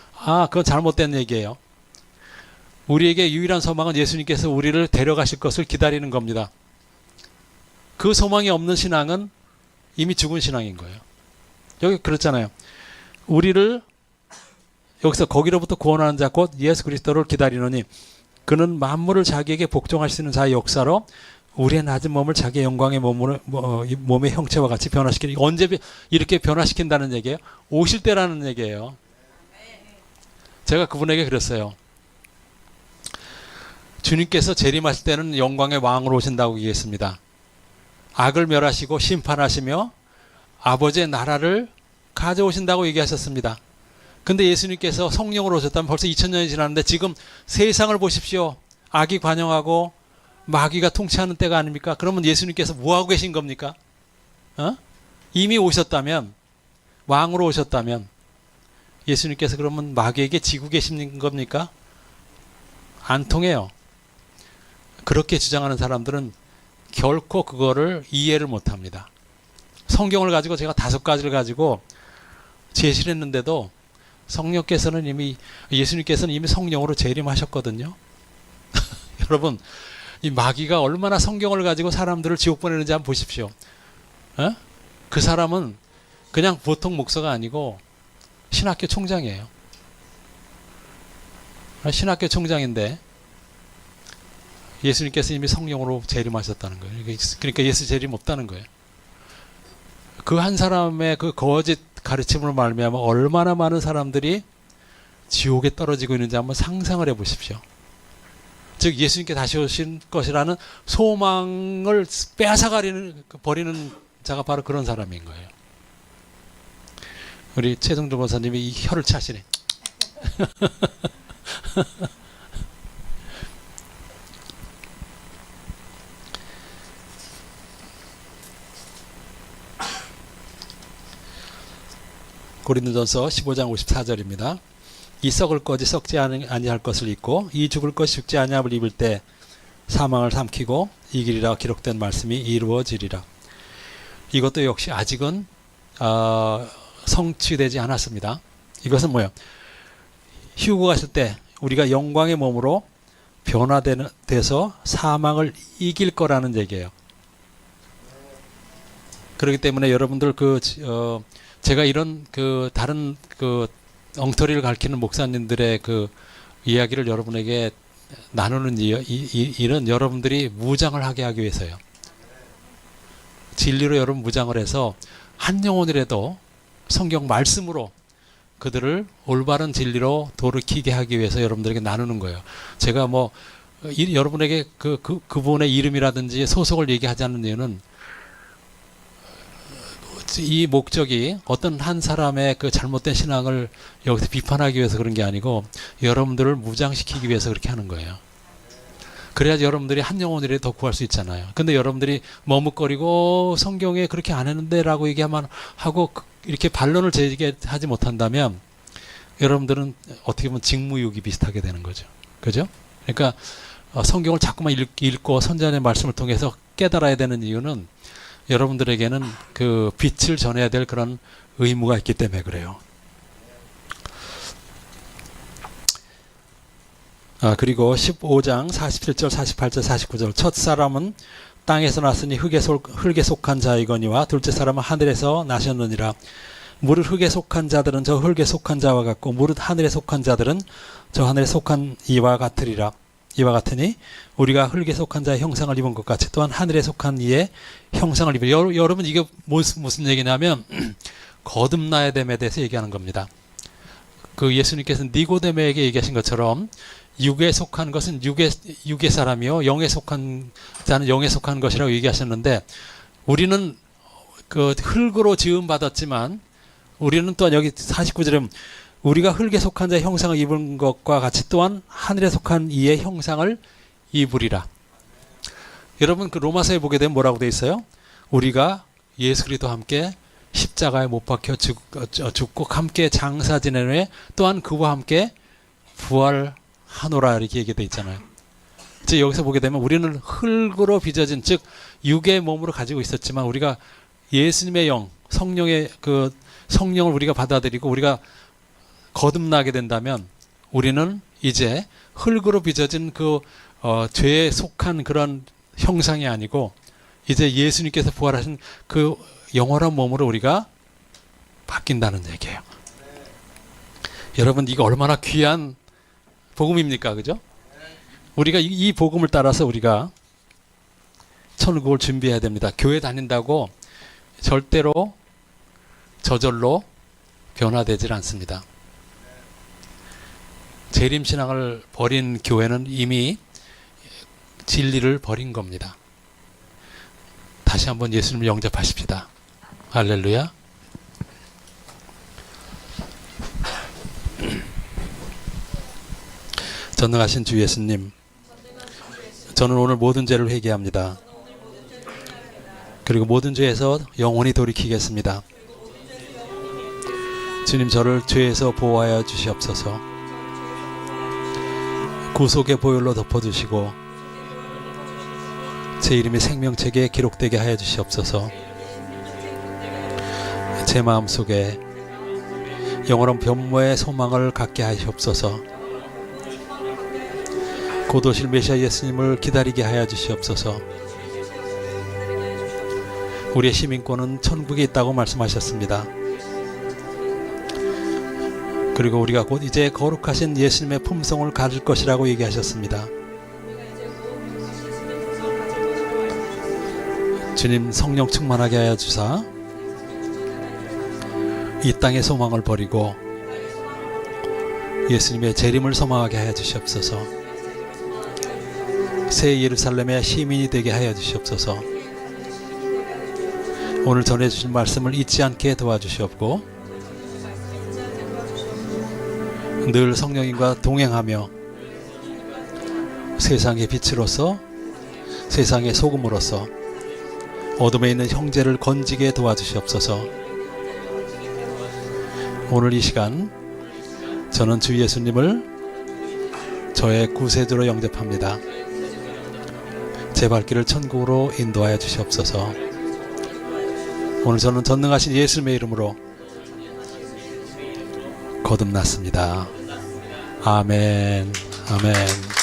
그건 잘못된 얘기예요. 우리에게 유일한 소망은 예수님께서 우리를 데려가실 것을 기다리는 겁니다. 그 소망이 없는 신앙은 이미 죽은 신앙인 거예요. 여기 그렇잖아요. 우리를 여기서 거기로부터 구원하는 자 곧 예수 그리스도를 기다리노니 그는 만물을 자기에게 복종할 수 있는 자의 역사로 우리의 낮은 몸을 자기의 영광의 몸의 형체와 같이 변화시키는. 언제 이렇게 변화시킨다는 얘기예요? 오실 때라는 얘기예요. 제가 그분에게 그랬어요. 주님께서 재림하실 때는 영광의 왕으로 오신다고 얘기했습니다. 악을 멸하시고 심판하시며 아버지의 나라를 가져오신다고 얘기하셨습니다. 근데 예수님께서 성령으로 오셨다면 벌써 2000년이 지났는데 지금 세상을 보십시오. 악이 관영하고 마귀가 통치하는 때가 아닙니까? 그러면 예수님께서 뭐하고 계신 겁니까? 이미 오셨다면, 왕으로 오셨다면 예수님께서 그러면 마귀에게 지고 계신 겁니까? 안 통해요. 그렇게 주장하는 사람들은 결코 그거를 이해를 못합니다. 성경을 가지고 제가 5가지를 가지고 제시를 했는데도 예수님께서는 이미 성령으로 재림하셨거든요. 여러분, 이 마귀가 얼마나 성경을 가지고 사람들을 지옥 보내는지 한번 보십시오. 그 사람은 그냥 보통 목사가 아니고 신학교 총장이에요. 신학교 총장인데 예수님께서 이미 성령으로 재림하셨다는 거예요. 그러니까 예수 재림 없다는 거예요. 그 한 사람의 그 거짓 가르침으로 말미암아 얼마나 많은 사람들이 지옥에 떨어지고 있는지 한번 상상을 해보십시오. 즉 예수님께 다시 오신 것이라는 소망을 버리는 자가 바로 그런 사람인 거예요. 우리 최성준 목사님이 이 혀를 차시네. 고린도전서 15장 54절입니다. 이 썩을 것이 썩지 아니할 것을 입고 이 죽을 것이 죽지 아니함을 입을 때 사망을 삼키고 이기리라 기록된 말씀이 이루어지리라. 이것도 역시 아직은 성취되지 않았습니다. 이것은 뭐예요? 휴고 가실 때 우리가 영광의 몸으로 변화돼서 사망을 이길 거라는 얘기예요. 그렇기 때문에 여러분들 제가 이런 다른 엉터리를 가르치는 목사님들의 이야기를 여러분에게 나누는 일은 여러분들이 무장을 하게 하기 위해서요. 진리로 여러분 무장을 해서 한 영혼이라도 성경 말씀으로 그들을 올바른 진리로 돌이키게 하기 위해서 여러분들에게 나누는 거예요. 제가 여러분에게 그분의 이름이라든지 소속을 얘기하지 않는 이유는 이 목적이 어떤 한 사람의 잘못된 신앙을 여기서 비판하기 위해서 그런 게 아니고 여러분들을 무장시키기 위해서 그렇게 하는 거예요. 그래야지 여러분들이 한 영혼이라도 더 구할 수 있잖아요. 근데 여러분들이 머뭇거리고 성경에 그렇게 안 했는데 라고 얘기하면 하고 이렇게 반론을 제기하지 못한다면 여러분들은 어떻게 보면 직무유기 비슷하게 되는 거죠. 그죠? 그러니까 성경을 자꾸만 읽고 선자의 말씀을 통해서 깨달아야 되는 이유는 여러분들에게는 빛을 전해야 될 그런 의무가 있기 때문에 그래요. 그리고 15장 47절, 48절, 49절 첫 사람은 땅에서 났으니 흙에 속한 자이거니와 둘째 사람은 하늘에서 나셨느니라. 무릇 흙에 속한 자들은 저 흙에 속한 자와 같고 무릇 하늘에 속한 자들은 저 하늘에 속한 이와 같으리라. 이와 같으니 우리가 흙에 속한 자의 형상을 입은 것 같이 또한 하늘에 속한 이의 형상을 입으리. 여러분 이게 무슨 얘기냐면 거듭나야 됨에 대해서 얘기하는 겁니다. 예수님께서 니고데모에게 얘기하신 것처럼 육에 속한 것은 육의 사람이요 영에 속한 자는 영에 속한 것이라고 얘기하셨는데 우리는 흙으로 지음 받았지만 우리는 또한 여기 49절에 우리가 흙에 속한 자의 형상을 입은 것과 같이 또한 하늘에 속한 이의 형상을 입으리라. 여러분 로마서에 보게 되면 뭐라고 되어 있어요? 우리가 예수 그리스도와 함께 십자가에 못 박혀 죽고 함께 장사 지낸 후에 또한 그와 함께 부활하노라 이렇게 얘기되어 있잖아요. 즉 여기서 보게 되면 우리는 흙으로 빚어진 즉 육의 몸으로 가지고 있었지만 우리가 예수님의 영 성령의 성령을 우리가 받아들이고 우리가 거듭나게 된다면 우리는 이제 흙으로 빚어진 죄에 속한 그런 형상이 아니고 이제 예수님께서 부활하신 영원한 몸으로 우리가 바뀐다는 얘기예요. 여러분 이거 얼마나 귀한 복음입니까? 그죠? 우리가 이 복음을 따라서 우리가 천국을 준비해야 됩니다. 교회 다닌다고 절대로 저절로 변화되질 않습니다. 재림신앙을 버린 교회는 이미 진리를 버린 겁니다. 다시 한번 예수님을 영접하십시다. 할렐루야. 전능하신 주 예수님, 저는 오늘 모든 죄를 회개합니다. 그리고 모든 죄에서 영원히 돌이키겠습니다. 주님, 저를 죄에서 보호하여 주시옵소서. 구속의 보혈로 덮어주시고 제 이름이 생명책에 기록되게 하여 주시옵소서. 제 마음속에 영원한 변모의 소망을 갖게 하시옵소서. 곧 오실 메시아 예수님을 기다리게 하여 주시옵소서. 우리의 시민권은 천국에 있다고 말씀하셨습니다. 그리고 우리가 곧 이제 거룩하신 예수님의 품성을 가질 것이라고 얘기하셨습니다. 주님, 성령 충만하게 하여 주사 이 땅의 소망을 버리고 예수님의 재림을 소망하게 하여 주시옵소서. 새 예루살렘의 시민이 되게 하여 주시옵소서. 오늘 전해주신 말씀을 잊지 않게 도와주시옵고 늘 성령님과 동행하며 세상의 빛으로서, 세상의 소금으로서 어둠에 있는 형제를 건지게 도와주시옵소서. 오늘 이 시간 저는 주 예수님을 저의 구세주로 영접합니다. 제 발길을 천국으로 인도하여 주시옵소서. 오늘 저는 전능하신 예수님의 이름으로 거듭났습니다. 아멘. 아멘.